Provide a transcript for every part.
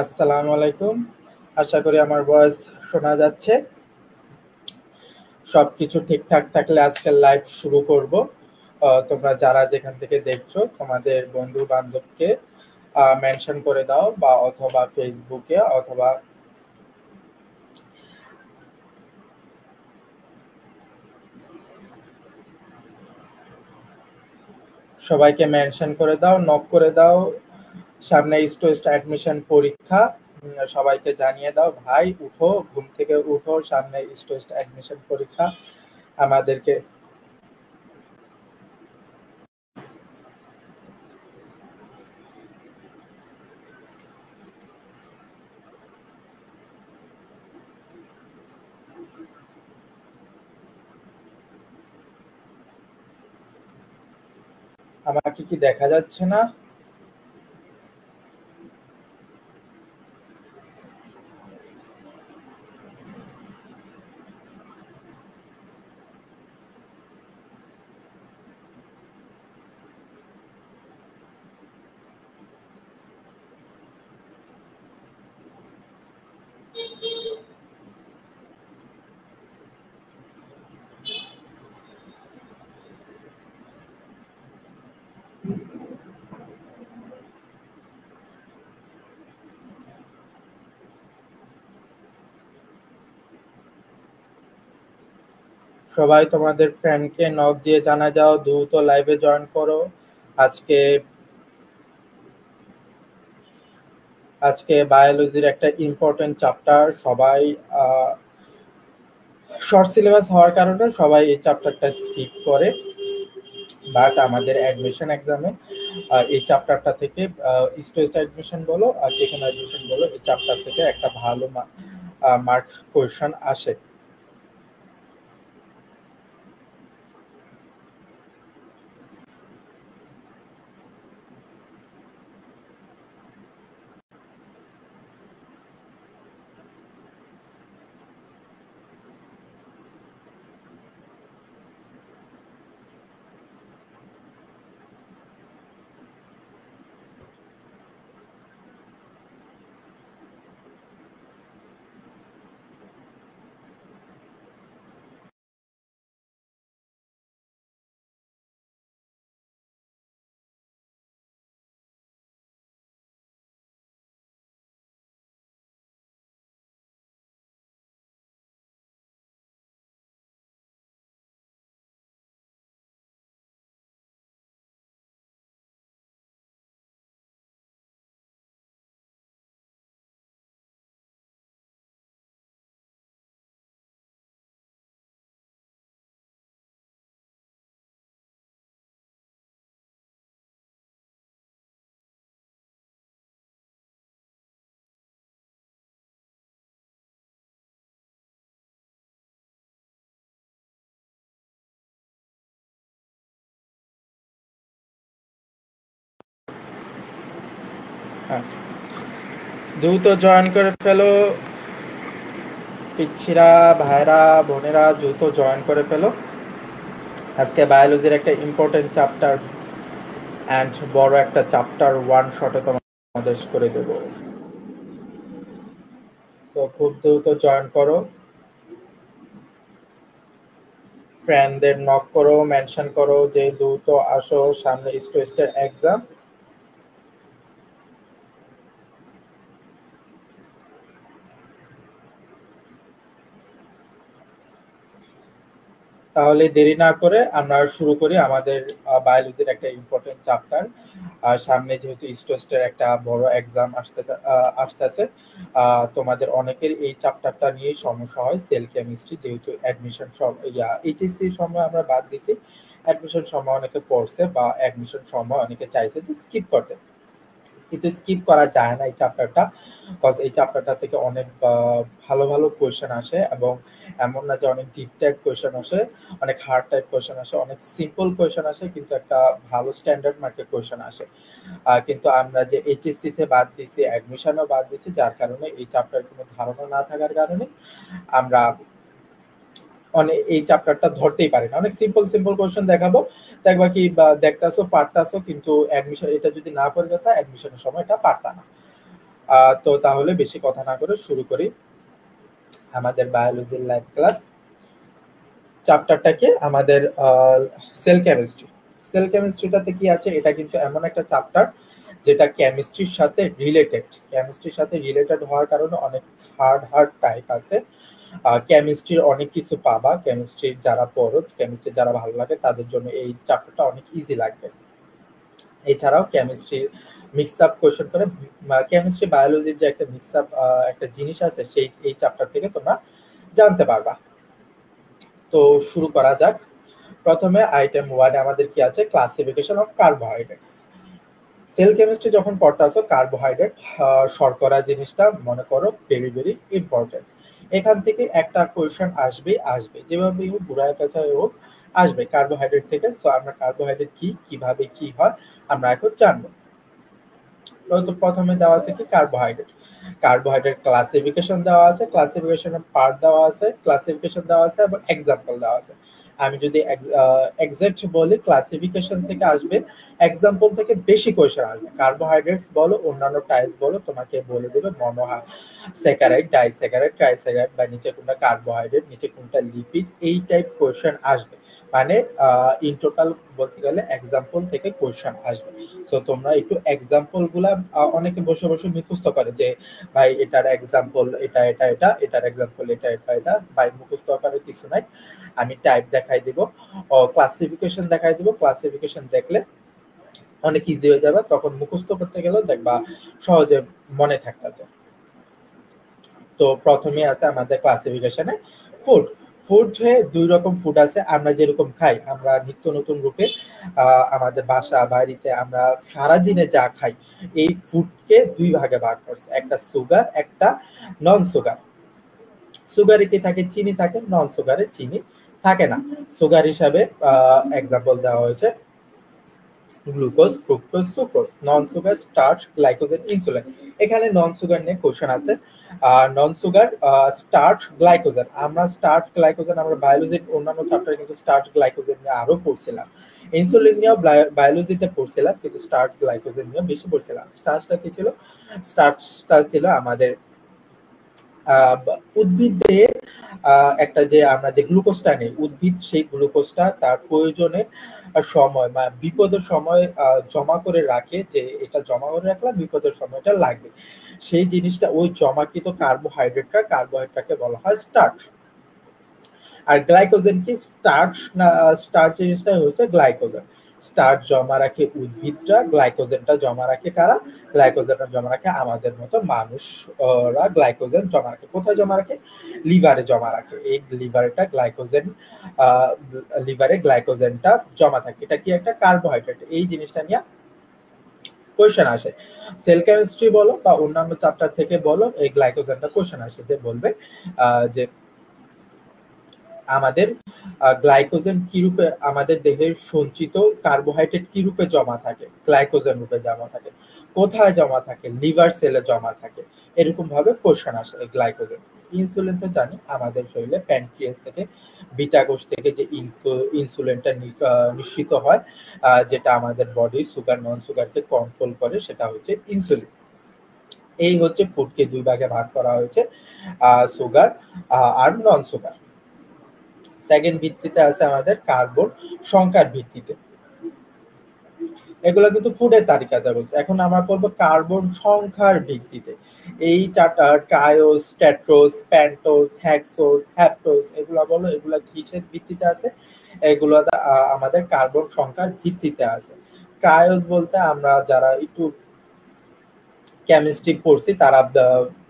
আসসালামু আলাইকুম। আশা করি আমার ভয়েস শোনা যাচ্ছে। সবকিছু ঠিকঠাক থাকলে আজকের লাইভ শুরু করব। তোমরা যারা যেখান থেকে দেখছো তোমাদের বন্ধু বান্ধবকে মেনশন করে দাও বা অথবা ফেসবুকে অথবা সবাইকে মেনশন করে দাও, নক করে দাও। সামনে স্টুডেন্ট অ্যাডমিশন পরীক্ষা। সবাইকে জানিয়ে দাও, ভাই উঠো, ঘুম থেকে উঠো, সামনে স্টুডেন্ট অ্যাডমিশন পরীক্ষা। আমাদেরকে আমাকে কি দেখা যাচ্ছে না? সবাই তোমাদের ফ্রেন্ডকে নক দিয়ে জানা যাও দ্রুত লাইভে জয়েন করো। আজকে আজকে বায়োলজির একটা ইম্পর্টেন্ট চ্যাপ্টার। সবাই শর্ট সিলেবাস হওয়ার কারণে সবাই এই চ্যাপ্টারটা স্কিপ করে, বাট আমাদের অ্যাডমিশন এক্সামে এই চ্যাপ্টারটা থেকে স্টুডেন্ট অ্যাডমিশন বলো আর যে কোনো অ্যাডমিশন বলো, এই চ্যাপ্টার থেকে একটা ভালো মার্ক কোয়েশন আসে। হ্যাঁ, দ্রুত জয়েন করে ফেলো পিচ্ছিরা, ভাইরা, বোনেরা, দ্রুত জয়েন করে ফেলো। আজকে বায়োলজির একটা ইম্পর্টেন্ট চ্যাপ্টার অ্যান্ড বড় একটা চ্যাপ্টার ওয়ান শটে তোমাদের করে দেব। তো খুব দ্রুত জয়েন করো, ফ্রেন্ডদের নক করো, মেনশন করো যে দ্রুত আসো, সামনে স্টুডেন্টের এক্সাম। তাহলে দেরি না করে আমরা শুরু করি আমাদের বায়োলজির একটা ইম্পর্টেন্ট চ্যাপ্টার। আর সামনে যেহেতু স্টুডেন্টের একটা বড় এক্সাম আসতেছে, তোমাদের অনেকের এই চ্যাপ্টারটা নিয়েই সমস্যা হয়, সেল কেমিস্ট্রি। যেহেতু অ্যাডমিশন সব এইচএসসি সময় আমরা বাদ দিছি, অ্যাডমিশন সময় অনেকে পড়ছে বা অ্যাডমিশন সময় অনেকে চাইছে যে স্কিপ করতে, কিন্তু স্কিপ করা যায় না এই চ্যাপ্টারটা। কজ এই চ্যাপ্টারটা থেকে অনেক ভালো ভালো কোয়েশ্চেন আসে, এবং এমন না যে অনেক ডিপ টাইপ কোয়েশ্চেন আসে, অনেক হার্ড টাইপ কোয়েশ্চেন আসে, অনেক সিম্পল কোয়েশ্চেন আসে, কিন্তু একটা ভালো স্ট্যান্ডার্ড মার্কের কোয়েশ্চেন আসে। কিন্তু আমরা যে এইচএসসি তে বাদ দিছি, অ্যাডমিশনও বাদ দিছি, যার কারণে এই চ্যাপ্টার কোনো ধারণা না থাকার কারণে আমরা অনেক এই চ্যাপ্টারটা ধরতেই পারি না। অনেক সিম্পল সিম্পল কোয়েশ্চেন দেখাবো, দেখবা কি দেখতাছো পারতাছো, কিন্তু অ্যাডমিশন এটা যদি না করে যেত অ্যাডমিশনের সময় এটা পারতা না। তো তাহলে বেশি কথা না করে শুরু করি আমাদের বায়োলজির লাইভ ক্লাস। চ্যাপ্টারটাকে আমাদের সেল কেমিস্ট্রি। সেল কেমিস্ট্রিটাতে কি আছে, এটা কিন্তু এমন একটা চ্যাপ্টার যেটা কেমিস্ট্রির সাথে রিলেটেড। কেমিস্ট্রির সাথে রিলেটেড হওয়ার কারণে অনেক হার্ড টাইপ আছে। কেমিস্ট্রির অনেক কিছু পাবা, কেমিস্ট্রির যারা পড়ো, কেমিস্ট্রি যারা ভালো লাগে তাদের জন্য এই চ্যাপ্টারটা অনেক ইজি লাগবে। এছাড়াও কেমিস্ট্রি মিক্স আপ কোয়েশ্চেন করে, কেমিস্ট্রি বায়োলজির যে একটা মিক্স আপ একটা জিনিস আছে সেই এই চ্যাপ্টার থেকে তোমরা জানতে পারবা। তো শুরু করা যাক। প্রথমে আইটেম 1 আমাদের কি আছে, classification of carbohydrates. Cell chemistry যখন পড়তে আসো, কার্বোহাইড্রেট শর্করা জিনিসটা মনে করো ভেরি ভেরি ইম্পর্টেন্ট। এখান থেকে একটা কোয়েশ্চেন আসবে যেভাবে হোক, ঘুরায় পেঁচায় হোক আসবে কার্বোহাইড্রেট থেকে। সো আমরা কার্বোহাইড্রেট কি, কিভাবে কি হয় আমরা এখন জানবো। তো প্রথমে দেওয়া আছে কি কার্বোহাইড্রেট। কার্বোহাইড্রেট ক্লাসিফিকেশন দেওয়া আছে, ক্লাসিফিকেশনের পার্ট দেওয়া আছে, ক্লাসিফিকেশন দেওয়া আছে এবং এক্সাম্পল দেওয়া আছে। আমি যদি এক্সাক্ট বলি ক্লাসিফিকেশন থেকে আসবে, এক্সাম্পল থেকে বেশি কোয়েশ্চেন আসবে। কার্বোহাইড্রেটস বলো, অন্যান্য টাইপস বলো, তোমাকে বলে দেবে মনোস্যাকারাইড, ডাইস্যাকারাইড, ট্রাইস্যাকারাইড, বা নিচে কোনটা কার্বোহাইড্রেট, নিচে কোনটা লিপিড, এই টাইপ কোয়েশ্চেন আসবে। মানে ইন টোটাল বলতে গেলে এক্সাম্পল থেকে কোয়েশ্চেন আসবে। সো তোমরা একটু এক্সাম্পল গুলা, অনেকে বসে বসে মুখস্থ করে যে ভাই এটার এক্সাম্পল এটা এটা এটা, এটার এক্সাম্পল এটা এটা এটা। ভাই মুখস্থ করার কিছু নাই, আমি টাইপ দেখাই দিব, ক্লাসিফিকেশন দেখাই দিব। ক্লাসিফিকেশন দেখলে অনেক ইজি হয়ে যাবে, তখন মুখস্থ করতে গেলেও দেখবা সহজে মনে থাকতেছে। তো প্রথমে আছে আমাদের ক্লাসিফিকেশনে ফুড। ফুড দুই রকম ফুড আছে আমরা যেরকম খাই, আমরা নিত্য নতুন রূপে আমাদের বাসা বাড়িতে আমরা সারাদিনে যা খাই, এই ফুডকে দুই ভাগে ভাগ করছে, একটা সুগার, একটা নন সুগার। সুগারে কি থাকে, চিনি থাকে, নন সুগারে চিনি থাকে না। সুগার হিসাবে এক্সাম্পল দেওয়া হয়েছে গ্লুকোজ, ফ্রুক্টোজ, সুক্রোজ। নন সুগার স্টার্চ, গ্লাইকোজেন, ইনসুলিন। এখানে নন সুগার নিয়ে কোশ্চেন আছে। নন সুগার স্টার্চ, গ্লাইকোজেন। আমরা স্টার্চ গ্লাইকোজেন আমরা বায়োলজির অন্যান্য চ্যাপ্টারে কিন্তু স্টার্চ গ্লাইকোজেন নিয়ে আরো পড়ছিলাম। ইনসুলিন নিয়েও বায়োলজিতে পড়ছিলাম, কিন্তু স্টার্চ গ্লাইকোজেন নিয়ে বেশি পড়ছিলাম। স্টার্চটা কি ছিল, স্টার্চটা ছিল আমাদের উদ্ভিদের একটা যে আমরা যে গ্লুকোজটা নেই, উদ্ভিদ সেই গ্লুকোজটা তার প্রয়োজনে সময় বা বিপদের সময় জমা করে রাখে, যে এটা জমা করে রাখলাম বিপদের সময়টা লাগবে, সেই জিনিসটা ওই জমাকৃত কার্বোহাইড্রেটকে বলা হয় স্টার্চ। আর গ্লাইকোজেন কি, স্টার্চ না, স্টার্চ জিনিসটা হচ্ছে গ্লাইকোজেন। স্টার্চ জমা রাখে উদ্ভিদরা, গ্লাইকোজেনটা জমা রাখে কারা, গ্লাইকোজেনটা জমা রাখে আমাদের মতো মানুষরা। গ্লাইকোজেন জমা রাখে কোথায়, জমা রাখে লিভারে জমা রাখে। এই লিভারটা গ্লাইকোজেন, লিভারে গ্লাইকোজেনটা জমা থাকে। এটা কি একটা কার্বোহাইড্রেট। এই জিনিসটা নিয়ে কোয়েশ্চেন আসে, সেল কেমিস্ট্রি বলো বা অন্যান্য চ্যাপ্টার থেকে বলো, এই গ্লাইকোজেনটা কোয়েশ্চেন আসে যে বলবে যে আমাদের গ্লাইকোজেন কি রূপে, আমাদের দেহের সঞ্চিত কার্বোহাইড্রেট কি রূপে জমা থাকে, গ্লাইকোজেন রূপে জমা থাকে। কোথায় জমা থাকে, লিভার সেলে জমা থাকে। এরকম ভাবে কোশ্চেন আসে গ্লাইকোজেন। ইনসুলিন তো জানি আমাদের শরীরে প্যানক্রিয়াস থেকে, বিটা কোষ থেকে যে ইনসুলিনটা নিঃসৃত হয়, যেটা আমাদের বডি সুগার নন সুগারকে কন্ট্রোল করে, সেটা হচ্ছে ইনসুলিন। এই হচ্ছে ফুডকে দুই ভাগে ভাগ করা হয়েছে, সুগার আর নন সুগার। সেকেন্ড ভিত্তিতে আছে আমাদের কার্বন সংখ্যার ভিত্তিতে। এগুলো কিন্তু ফুডের তালিকাতে বলছে। এখন আমরা বলবো কার্বন সংখ্যার ভিত্তিতে। এই চারটা ট্রায়োস, টেট্রোস, প্যান্টোস, হেক্সোস, হ্যাপ্টোস, এগুলো বলো, এগুলো কিসের ভিত্তিতে আছে, এগুলো আমাদের কার্বন সংখ্যার ভিত্তিতে আছে। ট্রায়োস বলতে আমরা যারা একটু কেমিস্ট্রি পড়ছি তারা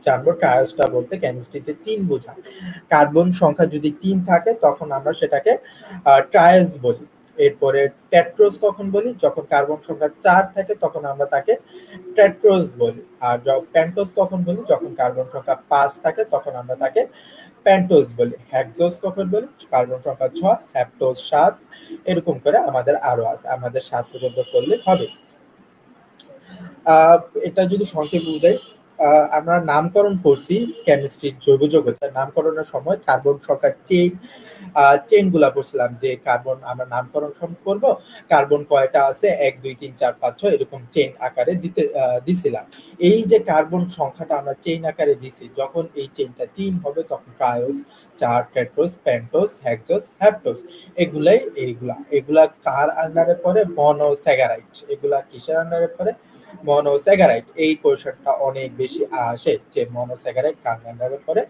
জানবো, ট্রায়োসটা বলতে কেমিস্ট্রিতে 3 বোঝায়। কার্বন সংখ্যা যদি 3 থাকে তখন আমরা সেটাকে ট্রায়োস বলি। এরপরে টেট্রোস কখন বলি, যখন কার্বন সংখ্যা 4 থাকে তখন আমরা তাকে টেট্রোস বলি। আর প্যান্টোস কখন বলি, যখন কার্বন সংখ্যা 5 থাকে তখন আমরা তাকে প্যান্টোস বলি। হেক্সোস কখন বলি, কার্বন সংখ্যা 6, হ্যাপ্টোস 7, এরকম করে আমাদের আরো আছে, আমাদের 7 পর্যন্ত করলে হবে। এটা যদি সংক্ষেপে বুঝাই, আমরা নামকরণ করছি কেমিস্ট্রির জৈব যৌগের নামকরণের সময় কার্বন সংখ্যার চেইন গুলা বলছিলাম যে কার্বন আমরা নামকরণ করব, কার্বন কয়টা আছে 1 2 3 4 5 6 এরকম চেইন আকারে দিছিলাম। এই যে কার্বন সংখ্যাটা আমরা চেইন আকারে দিছি, যখন এই চেইনটা 3 হবে তখন ট্রায়োস, 4 টেট্রোস, পেন্টোস, হেক্সোস, হেপ্টোস। এগুলা কার আন্ডারে পড়ে? মনোস্যাকারাইড। এগুলা কিসের আন্ডারে পড়ে? মনোস্যাকারাইড। এই কোশ্চেনটা অনেক বেশি আসে যে মনোস্যাকারাইড কার আন্ডারে পড়ে।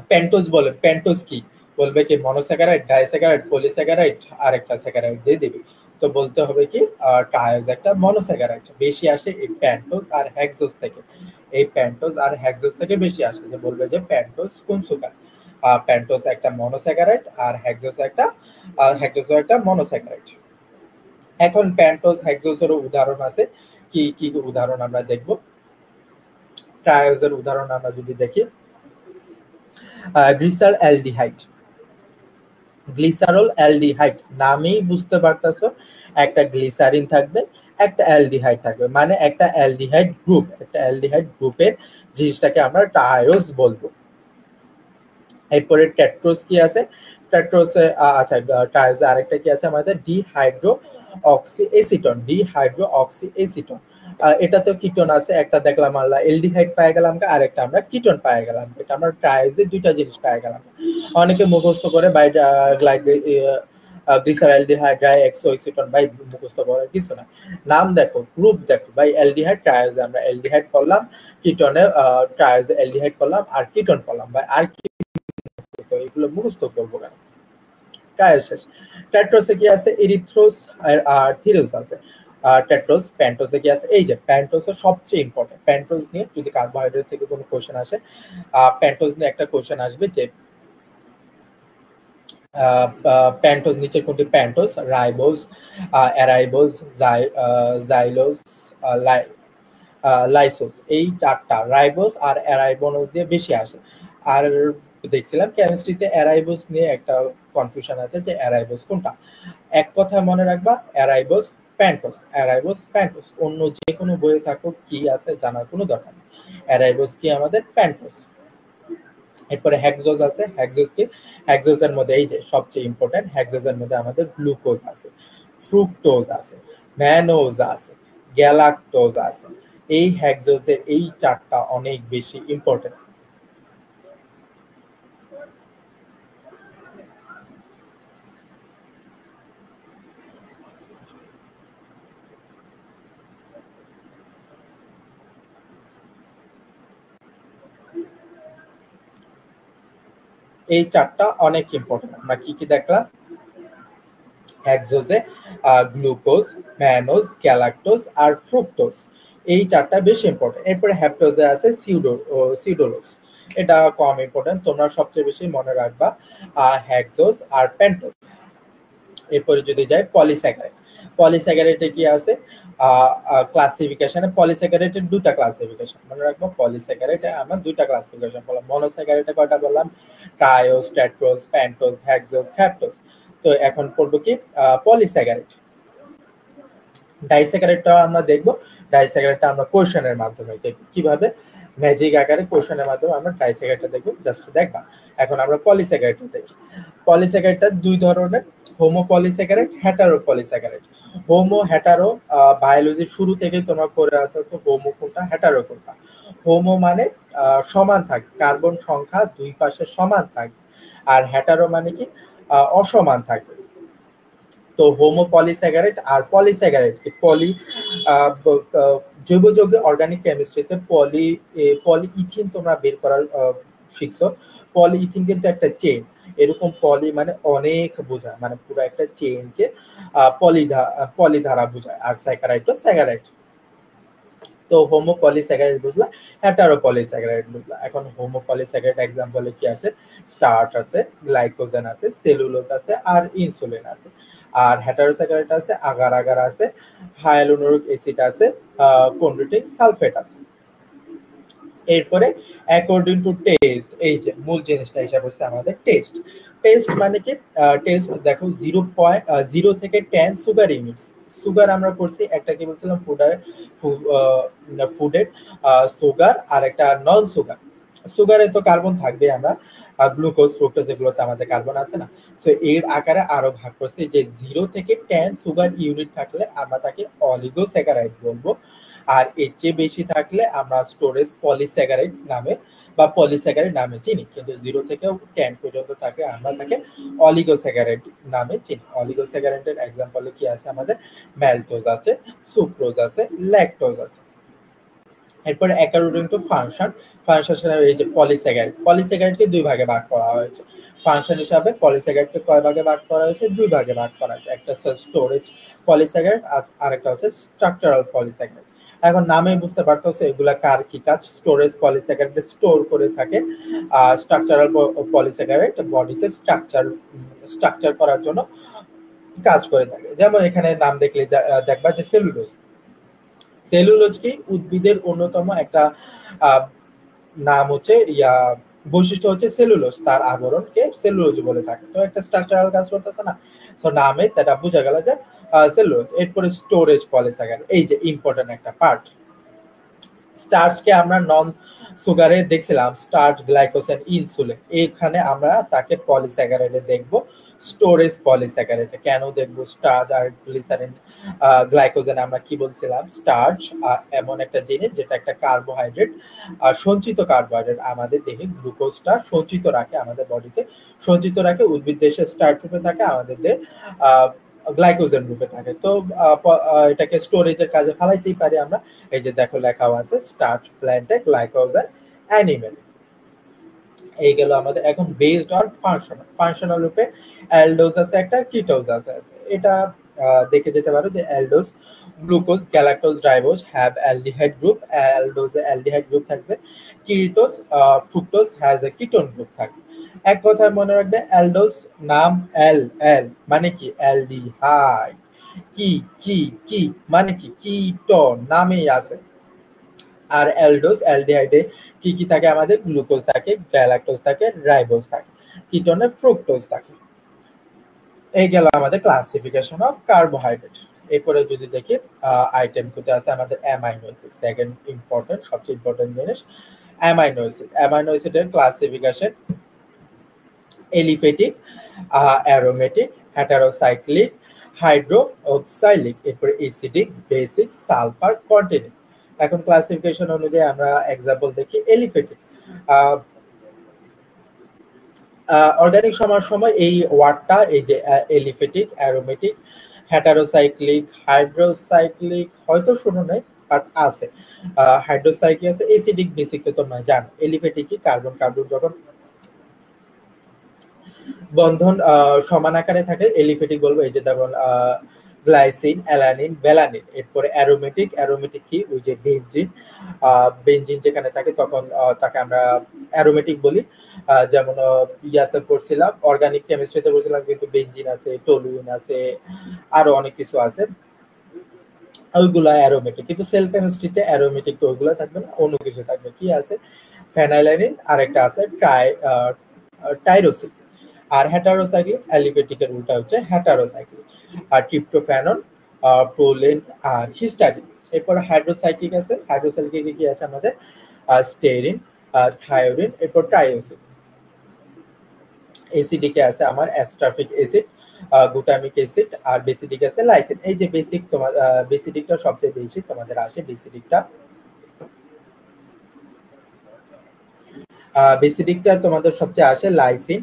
পেন্টোস বলে, পেন্টোস কি বলবে কি? মনোস্যাকারাইড, ডাইস্যাকারাইড, পলিস্যাকারাইড, আরেকটা স্যাকারাইড দিয়ে দিবে। তো বলতে হবে কি ট্রায়োস একটা মনোস্যাকারাইড, বেশি আসে এই পেন্টোস আর হেক্সোস থেকে। এই পেন্টোস আর হেক্সোস থেকে বেশি আসে, যে বলবে যে পেন্টোস কোন সুগার। পেন্টোস একটা মনোস্যাকারাইড আর হেক্সোস একটা মনোস্যাকারাইড। এখন পেন্টোস হেক্সোসের উদাহরণ আছে, কি কি উদাহরণ আমরা দেখব। ট্রায়োসের উদাহরণ আমরা যদি দেখি, গ্লিসারল অ্যালডিহাইড নামেই বুঝতে পারতেছো, একটা গ্লিসারিন থাকবে, একটা অ্যালডিহাইড থাকবে, মানে একটা অ্যালডিহাইড গ্রুপের জিনিসটাকে আমরা ট্রায়োস বলবো। এরপরে টেট্রোস কি আছে? টেট্রোসে আচ্ছা ট্রায়োসে আরেকটা কি আছে আমাদের? Dihydroxyacetone. এটা তো কিটোন আছে, একটা দেখলাম আমরা এলডিহাইড পাই গেলাম, আর একটা আমরা কিটোন পাই গেলাম। এটা আমরা ট্রায়োসে দুইটা জিনিস পাই গেলাম। অনেকে মুখস্থ করে বাই গ্লিসারলডিহাইড ডাইএক্সোএসিটোন, বাই মুখস্থ করার কিছু না। নাম দেখো, গ্রুপ দেখো, বাই অ্যালডিহাইড ট্রায়োসে আমরা অ্যালডিহাইড পড়লাম, কিটোনে ট্রায়োসে অ্যালডিহাইড পড়লাম, আর কিটোন পড়লাম। বাই আর কি এগুলো মুখস্থ করবো কেন? ট্রায়োস শেষ। টেট্রোসে কি আছে? এরিথ্রোস আর থিরোস আছে। টেট্রোস, পেন্টোসে কি আছে? এই যে পেন্টোসের সবচেয়ে ইম্পর্টেন্ট। পেন্টোস নিয়ে যদি কার্বোহাইড্রেট থেকে কোনো কোশ্চেন আসে, পেন্টোস নিয়ে একটা কোশ্চেন আসবে যে পেন্টোস নিচে কোনটি? Pentose, ribose, arabinose, xylose, lyxose. এই চারটা রাইবোজ আর অ্যারাইবোনোজ দিয়ে বেশি আসে। আর দেখছিলাম কেমিস্ট্রিতে অ্যারাইবোজ নিয়ে একটা কনফিউশন আছে যে অ্যারাইবোজ কোনটা। এক কথা মনে রাখবা, অ্যারাইবোজ প্যান্টোস। অন্য যে কোনো বইয়ে থাকুক কি আছে জানার কোনো দরকার নেই। অ্যারাইবোজ কি আমাদের? প্যান্টোস। এরপরে হেক্সোস আছে। হেক্সোসের মধ্যে এই যে সবচেয়ে ইম্পর্টেন্ট, হেক্সোসের মধ্যে আমাদের গ্লুকোজ আছে, ফ্রুক্টোজ আছে, ম্যানোজ আছে, গ্যালাক্টোজ আছে। এই হেক্সোসের এই চারটা অনেক বেশি ইম্পর্টেন্ট। এই চারটা অনেক ইম্পর্টেন্ট। আমরা কি কি দেখলাম? হেক্সোসে গ্লুকোজ, ম্যানোজ, গ্যালাক্টোজ আর ফ্রুক্টোজ, এই চারটা বেশি ইম্পর্টেন্ট। এরপরে হেপ্টোজে আছে সিউডোলোজ, এটা কম ইম্পর্টেন্ট। তোমরা সবচেয়ে বেশি মনে রাখবা হেক্সোস আর পেন্টোস। এরপরে যদি যাই পলিস্যাকারাইডে কি আছে? ক্লাসিফিকেশনে পলিস্যাকারাইডের দুটা ক্লাসিফিকেশন মনে রাখবো। পলিস্যাকারাইডে আমরা দুইটা ক্লাসিফিকেশন বললাম। মনোস্যাকারাইডে কয়টা বললাম? Triose, tetrose, pentose, hexose, heptose. তো এখন পড়বো কি পলিস্যাকারাইড। ডাইস্যাকারাইডটা আমরা দেখবো। ডাইস্যাকারাইডটা আমরা কোশ্চেনের মাধ্যমে দেখব, কিভাবে ম্যাজিক আকারে কোশ্চেনের মাধ্যমে আমরা ডাইস্যাকারাইডটা দেখব, জাস্ট দেখবা। এখন আমরা পলিস্যাকারাইডটা দেখি। পলিস্যাকারাইডটা দুই ধরনের, homo polysaccharide, hetero polysaccharide. Homo hetero বায়োলজির শুরু থেকে তোমরা পড়ে আসছো, হোমো কোনটা হেটারো কোনটা। হোমো মানে সমান থাকে, কার্বন সংখ্যা দুই পাশে সমান থাকে। আর হেটারো মানে কি অসমান থাকে। তো হোমো পলিস্যাকারাইড আর পলিস্যাকারাইড পলি জৈব যৌগে অর্গানিক কেমিস্ট্রিতে পলিইথিন তোমরা বের করার শিখছো। পলিইথিন কিন্তু একটা চেইন, এরকম পলি মানে অনেক বোঝায়, মানে পুরো একটা চেইনকে পলি দ্বারা বোঝায়। আর স্যাকারাইড তো স্যাকারাইড। তো হোমো পলিস্যাকারাইড বুঝলা, হেটারো পলিস্যাকারাইড বুঝলা। এখন হোমো পলিস্যাকারাইড এক্সাম্পলে কি আছে? স্টার্চ আছে, গ্লাইকোজেন আছে, সেলুলোজ আছে আর ইনসুলিন আছে। আর হেটারোস্যাকারাইড আছে আগার আগার আছে, হায়ালুরোনিক অ্যাসিড আছে, কন্ড্রোটিন সালফেট আছে। এরপরে অ্যাকর্ডিং টু টেস্ট, এই যে মূল জিনিসটা হিসাব হচ্ছে আমাদের টেস্ট মানে কি? টেস্ট দেখো 0 থেকে 10 সুগার সুগার আমরা করছি একটা কি বলছিলাম ফুডেড সুগার আর একটা নন সুগার। সুগারে তো কার্বন থাকবে, আমরা গ্লুকোজ ফ্রুক্টোজ এগুলোতে আমাদের কার্বন আছে না। সো এর আকারে আরো ভাগ করছি যে 0 থেকে 10 সুগার ইউনিট থাকলে আমরা তাকে অলিগোস্যাকারাইড বলবো, আর এর চেয়ে বেশি থাকলে আমরা স্টোরেজ পলিস্যাকারাইড নামে বা পলিস্যাকারাইড নামে চিনি, কিন্তু 0 থেকে 10 পর্যন্ত থাকে আমরা তাকে অলিগোস্যাকারাইড নামে চিনি। অলিগোস্যাকারাইডের এক্সাম্পলে কি আছে আমাদের, ম্যালটোজ আছে, সুক্রোজ আছে, ল্যাকটোজ আছে। এরপরে অ্যাকর্ডিং টু ফাংশন, ফাংশন এই যে পলিস্যাকারাইডকে দুই ভাগে ভাগ করা হয়েছে। ফাংশন হিসাবে পলিস্যাকারাইডকে কয় ভাগে ভাগ করা হয়েছে, দুই ভাগে ভাগ করা হয়েছে, একটা হচ্ছে স্টোরেজ পলিস্যাকারাইড আর একটা হচ্ছে স্ট্রাকচারাল পলিস্যাকারাইড। এখন নামে বুঝতে পারতেছো এগুলা কার কি কাজ। স্টোরেজ পলিস্যাকারাইড স্টোর করে থাকে, স্ট্রাকচারাল পলিস্যাকারাইড বডিতে স্ট্রাকচার করার জন্য কাজ করে থাকে। যেমন এখানে নাম দেখলে দেখবা যে সেলুলোজ। সেলুলোজ কি উদ্ভিদের অন্যতম একটা নাম হচ্ছে বৈশিষ্ট্য হচ্ছে সেলুলোজ, তার আবরণকে সেলুলোজ বলে থাকে। তো একটা স্ট্রাকচারাল কাজ করতেছে না, সো নামে এটা বোঝা গেল যে সেলুলোজ। এরপরে স্টোরেজ পলিস্যাকারাইড, এই যে ইম্পর্টেন্ট একটা পার্ট। স্টার্চকে আমরা নন সুগারে দেখছিলাম, স্টার্চ, গ্লাইকোজেন, ইনসুলিন, এখানে আমরা তাকে পলিস্যাকারাইডে দেখবো। স্টোরেজ পলিস্যাকারাইডে কেন দেখবো? স্টার্চ আর গ্লিসারিন, গ্লাইকোজেন আমরা কি বলছিলাম, স্টার্চ এমন একটা জিনিস যেটা একটা কার্বোহাইড্রেট, সঞ্চিত কার্বোহাইড্রেট, আমাদের দেহে গ্লুকোজটা সঞ্চিত রাখে, আমাদের বডিতে সঞ্চিত রাখে। উদ্ভিদ দেশে স্টার্চ রূপে থাকে, আমাদের দেহে গ্লাইকোজেন রূপে থাকে। তো এটাকে স্টোরেজের কাজে ফেলাইতেই পারি আমরা। এই যে দেখো লেখা আছে স্টার্চ প্ল্যান্টে, গ্লাইকোজেন অ্যানিমেল। এই গেল আমাদের। এখন বেসড অন ফাংশনাল রূপে অ্যালডোজ আছে একটা, কিটোজ আছে। এটা দেখে যেতে পারো যে aldose glucose, galactose, ribose have aldehyde group, অ্যালডোজে অ্যালডিহাইড গ্রুপ থাকবে। Ketose, fructose has a ketone group থাকবে। এক কথায় মনে রাখবে, অ্যালডোজ নাম এল এল মানে কি অ্যালডিহাইড, কি কি কি মানে কি কিটোন নামেই আছে। আর অ্যালডোজ অ্যালডিহাইডে কি কি থাকে আমাদের, গ্লুকোজ থাকে, গ্যালাক্টোজ থাকে, রাইবোজ থাকে, কিটোনে ফ্রুক্টোজ থাকে। এই গেল আমাদের ক্লাসিফিকেশন অফ কার্বোহাইড্রেট। এরপরে যদি দেখি আইটেম কোথায় আছে আমাদের অ্যামাইনো অ্যাসিড, সেকেন্ড ইম্পর্টেন্ট, সবচেয়ে ইম্পর্টেন্ট জিনিস অ্যামাইনো অ্যাসিড। অ্যামাইনো অ্যাসিডের ক্লাসিফিকেশন এলিফেটিক, অ্যারোমেটিক, হেটারোসাইক্লিক, হাইড্রোক্সাইলিক, এরপরে অ্যাসিডিক, বেসিক, সালফার, কন্টিনিউক। এখন ক্লাসিফিকেশন অনুযায়ী আমরা এক্সাম্পল দেখি। এলিফেটিক, অর্গানিক সময় এই ওয়ার্ডটা, এই যে এলিফেটিক, অ্যারোমেটিক, হেটারোসাইক্লিক, হাইড্রোসাইক্লিক হয়তো শুনো নাই বাট আছে, হাইড্রোসাইক্লিক আছে, অ্যাসিডিক, বেসিক তো তোমরা জানো। এলিফেটিক কি কার্বন কার্বন যখন বন্ধন সমান আকারে থাকে এলিফেটিক বলবো। এই যে যেমন গ্লাইসিন, অ্যালানিন, ভ্যালানিন। এরপরে অ্যারোমেটিক, অ্যারোমেটিক কি ওই যে বেনজিন, বেনজিন যেখানে থাকে তখন তাকে আমরা অ্যারোমেটিক বলি। যেমন ইয়াতে পড়ছিলাম, অর্গানিক কেমিস্ট্রিতে পড়ছিলাম, কিন্তু বেনজিন আছে, টলুইন আছে, আরো অনেক কিছু আছে, ওইগুলা অ্যারোমেটিক। কিন্তু সেল কেমিস্ট্রিতে অ্যারোমেটিক তো ওইগুলো থাকবে না, অন্য কিছু থাকবে। কি আছে, ফেনাইলানিন, আর একটা আছে টাইরোসিন। আর হেটারোসাইক্লিক, অ্যালিফেটিকের উল্টা হচ্ছে হেটারোসাইক্লিক। আর ট্রিপ্টোফ্যানন, প্রোলিন আর হিস্টাডিন। এরপর হাইড্রোসাইক্লিক আছে, হাইড্রোসাইক্লিকে কি আছে আমাদের, স্টেরিন, থায়োরিন, এরপর ট্রাইওসিন। এসিডিকে আছে আমার অ্যাস্টারফিক অ্যাসিড, গ্লুটামিক অ্যাসিড, আর বেসিডিক আছে লাইসিন। এই যে বেসিক তোমার বেসিডিকটা সবচেয়ে বেশি তোমাদের আসে, বেসিডিকটা তোমাদের সবচেয়ে আসে লাইসিন।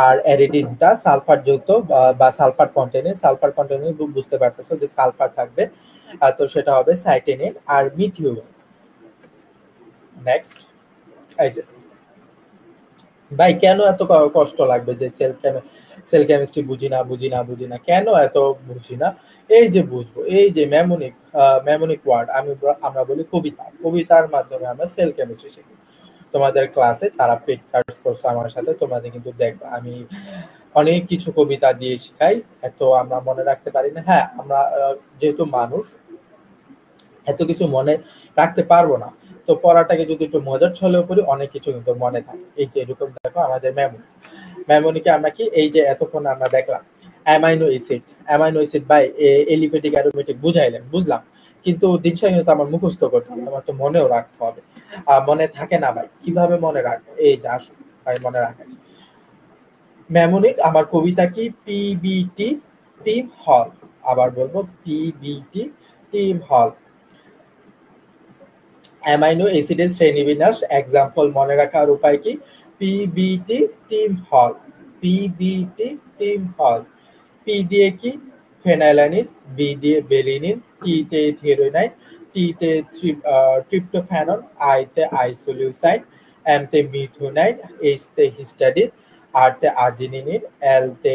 আর অ্যারিডিনটা সালফার যুক্ত বা সালফার কন্টেনিং বুঝতে পারতেছো যে সালফার থাকবে, তো সেটা হবে সাইটেনিন আর মিথিওনিন। নেক্সট, এই যে ভাই কেন এত কষ্ট লাগবে যে সেল কেমিস্ট্রি বুঝি না, কেন এত বুঝি না? এই যে বুঝবো, এই যে মেমোনিক ওয়ার্ড আমরা বলি কবিতার মাধ্যমে আমরা সেল কেমিস্ট্রি শিখি। তোমাদের ক্লাসে যারা পেড কার্ডস করছো আমার সাথে, তোমাদের কিন্তু দেখবা আমি অনেক কিছু কবিতা দিয়ে শিখাই, এত আমরা মনে রাখতে পারি না। হ্যাঁ, আমরা যেহেতু মানুষ এত কিছু মনে রাখতে পারবো না, তো পড়াটাকে যদি একটু মজার ছলেও পড়ি অনেক কিছু কিন্তু মনে থাকে। এই যে এরকম দেখো আমাদের মেমোনিকে আমরা কি, এই যে এতক্ষণ আমরা দেখলাম অ্যামাইনো অ্যাসিড বাই এলিফ্যাটিক অ্যারোমেটিক বুঝাইলেন, বুঝলাম, কিন্তু দিন শেষে তো আমার মুখস্থ করতে হবে, আমার তো মনেও রাখতে হবে। মনে থাকে না ভাই, কিভাবে মনে রাখবো? এই যে আসুন ভাই, মনে রাখেন। ম্যামনিক আমার কবিতা কি? পিবিটি টিম হল। আবার বলবো, পিবিটি টিম হল। অ্যামাইনো অ্যাসিডের শ্রেণীবিন্যাস এক্সাম্পল মনে রাখার উপায় কি? পিবিটি টিম হল, পিবিটি টিম হল। পি দিয়ে কি? ফেনাইলানিন, বি দিয়ে বেলিনিন, টি তে থিওনাইন, টি তে ট্রিপ্টোফ্যানন, আই তে আইসোলিউসাইন, এম তে মিথিওনাইন, এইচ তে হিস্টাডিন, আর তে আর্জিনিন, এল তে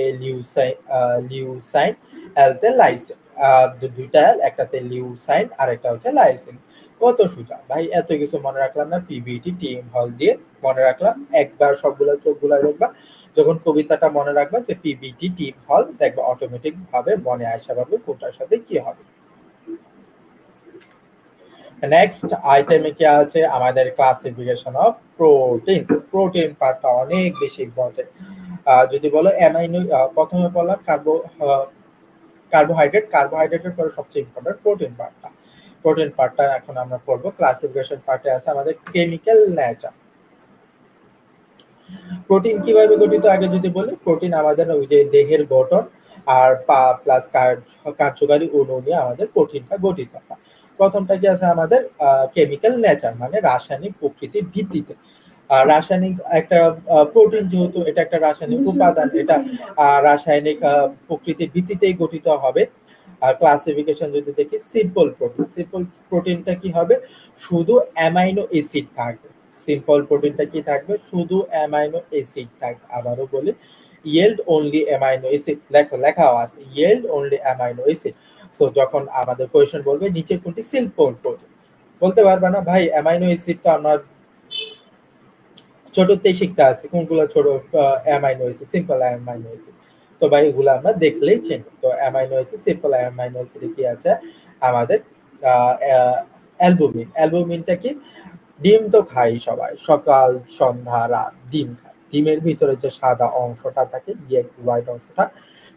লিউসাইন, এল তে লাইসিন। দুইটা এল, একটাতে লিউসাইন আর একটা হচ্ছে লাইসিন। কত সোজা ভাই, এত কিছু মনে রাখলাম না, পিবিটি টিম হল দিয়ে মনে রাখলাম। একবার সবগুলা চোখগুলা দেখবা, যখন কবিতাটা মনে রাখবা যে পিবিটি টিম হল, দেখবা অটোমেটিক ভাবে মনে আসা পাবে কোনটার সাথে কি হবে। নেক্সট আইটেমে কি আছে আমাদের? Classification of protein. প্রোটিন পার্টটা অনেক বেশি ইম্পর্টেন্ট। যদি বলো অ্যামাইনো, প্রথমে বললাম কার্বোহাইড্রেট, কার্বোহাইড্রেটের পরে সবচেয়ে ইম্পর্টেন্ট প্রোটিন পার্টটা। প্রোটিন পার্টটা এখন আমরা পড়বো। ক্লাসিফিকেশন পার্টে আছে আমাদের কেমিক্যাল নেচার। প্রোটিন কিভাবে গঠিত আগে যদি বলি, প্রোটিন আমাদের ওই যে দেহের গঠন আর প্লাস কার্যকারী অণু নিয়ে আমাদের প্রোটিনটা গঠিত হয়। প্রথমটা কি আছে আমাদের? কেমিক্যাল নেচার, মানে রাসায়নিক প্রকৃতির ভিত্তিতে। রাসায়নিক একটা প্রোটিন, যেহেতু এটা একটা রাসায়নিক উপাদান, এটা রাসায়নিক প্রকৃতির ভিত্তিতেই গঠিত হবে। ক্লাসিফিকেশন যদি দেখি, সিম্পল প্রোটিন। সিম্পল প্রোটিনটা কি হবে? শুধু অ্যামাইনো অ্যাসিড থাকবে। সিম্পল প্রোটিনটা কি থাকবে? শুধু অ্যামাইনো অ্যাসিড থাকবে। আবারও বলি, yield only অ্যামাইনো অ্যাসিড। লেখাও আছে yield only amino acid. So যখন আমাদের কোয়েশ্চেন বলবে নিচে কোনটি সিম্পল প্রোটিন, বলতে পারবে না ভাই অ্যামাইনো অ্যাসিড তো আমরা ছোটতেই শিখতে আছে, কোনগুলো ছোট amino acid, simple amino acid. তো ভাই এগুলো আমরা দেখলেই চিনি। তো amino acid, simple amino acid কি আছে আমাদের? অ্যালবুমিন। অ্যালবুমিনটা কি? ডিম তো খাই সবাই, সকাল সন্ধ্যা রাত ডিম খাই। ডিমের ভিতরে যে সাদা অংশটা থাকে, হোয়াইট অংশটা,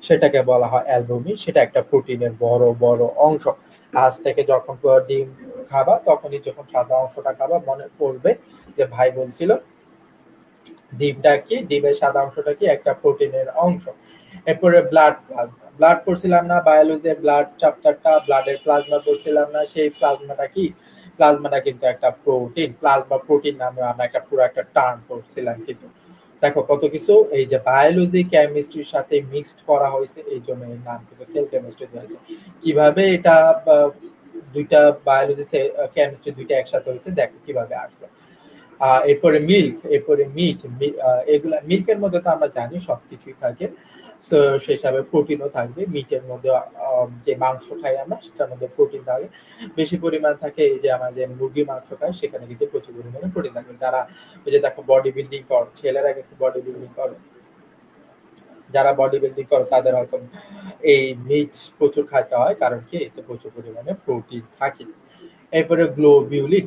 সেটাকে বলা হয় অ্যালবুমিন। সেটা একটা প্রোটিনের বড় বড় অংশ। আজ থেকে যখন ডিম খাবা, তখনই যখন সাদা অংশটা খাবা, মনে পড়বে যে ভাই বলছিল ডিমটা কি, ডিমের সাদা অংশটা কি একটা প্রোটিনের অংশ। এরপরে ব্লাড প্লাজমা। ব্লাড পড়ছিলাম না বায়োলজিতে, ব্লাড চ্যাপ্টারটা, ব্লাডের প্লাজমা পড়ছিলাম না? সেই প্লাজমাটা কি? প্লাজমাটা কিন্তু একটা প্রোটিন। প্লাজমা প্রোটিন নামে আমরা একটা পুরো একটা টার্ম পড়ছিলাম। কিন্তু দেখো কত কিছু এই যে বায়োলজি কেমিস্ট্রির সাথে মিক্সড করা হয়েছে, এই জন্য এর নাম কিন্তু সেল কেমিস্ট্রি হয়েছে। কিভাবে এটা দুইটা বায়োলজি কেমিস্ট্রি দুইটা একসাথে হয়েছে, দেখো কিভাবে আসছে। এরপরে মিল্ক, এরপরে মিট। এগুলা মিল্কের মধ্যে তো আমরা জানি সবকিছুই থাকে, সো সেই হিসাবে প্রোটিনও থাকবে। মিটের মধ্যে যে মাংস খাই আমরা, সেটার মধ্যে প্রোটিন থাকে বেশি পরিমাণ থাকে। এই যে আমরা যে মুরগির মাংস খাই, সেখানে কিন্তু প্রচুর পরিমাণে প্রোটিন থাকে। যারা ওই যে দেখো বডি বিল্ডিং করো, ছেলেরা কিন্তু বডি বিল্ডিং করো, যারা বডি বিল্ডিং করো তাদের হয়তো এই মিট প্রচুর খাইতে হয়, কারণ কি এতে প্রচুর পরিমাণে প্রোটিন থাকে। এরপরে গ্লোবিউলিন।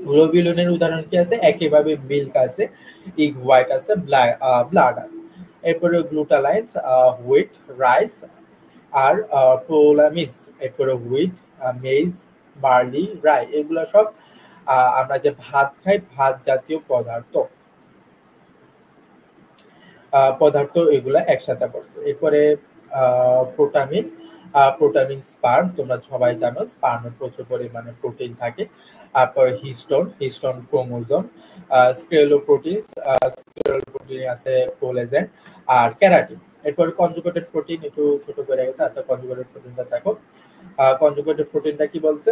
গ্লোবিউলিনের উদাহরণ কি আছে? একইভাবে মিল্ক আছে, ইগ হোয়াইট আছে, ব্লাড আছে। এরপরে গ্লুটালাইন্স, হুইট, রাইস আর প্রোলামিক্স। এরপরে হুইট, মেইজ, বার্লি, রাই, এগুলো সব আমরা যে ভাত খাই, ভাত জাতীয় পদার্থ এগুলা একসাথে পড়ছে। এরপরে প্রোটামিন। প্রোটামিন স্পার্ম, তোমরা সবাই জানো স্পার্মে প্রচুর পরিমাণে প্রোটিন থাকে। তারপর হিস্টোন, হিস্টোন ক্রোমোজোম। স্ক্লেরোপ্রোটিন, স্ক্লেরোপ্রোটিন আছে কোলাজেন আর ক্যারাটিন। এরপর কনজুগেটেড প্রোটিন, একটু ছোট করে গেছে। আচ্ছা, কনজুগেটেড প্রোটিনটা দেখো। কনজুগেটেড প্রোটিনটা কি বলছে?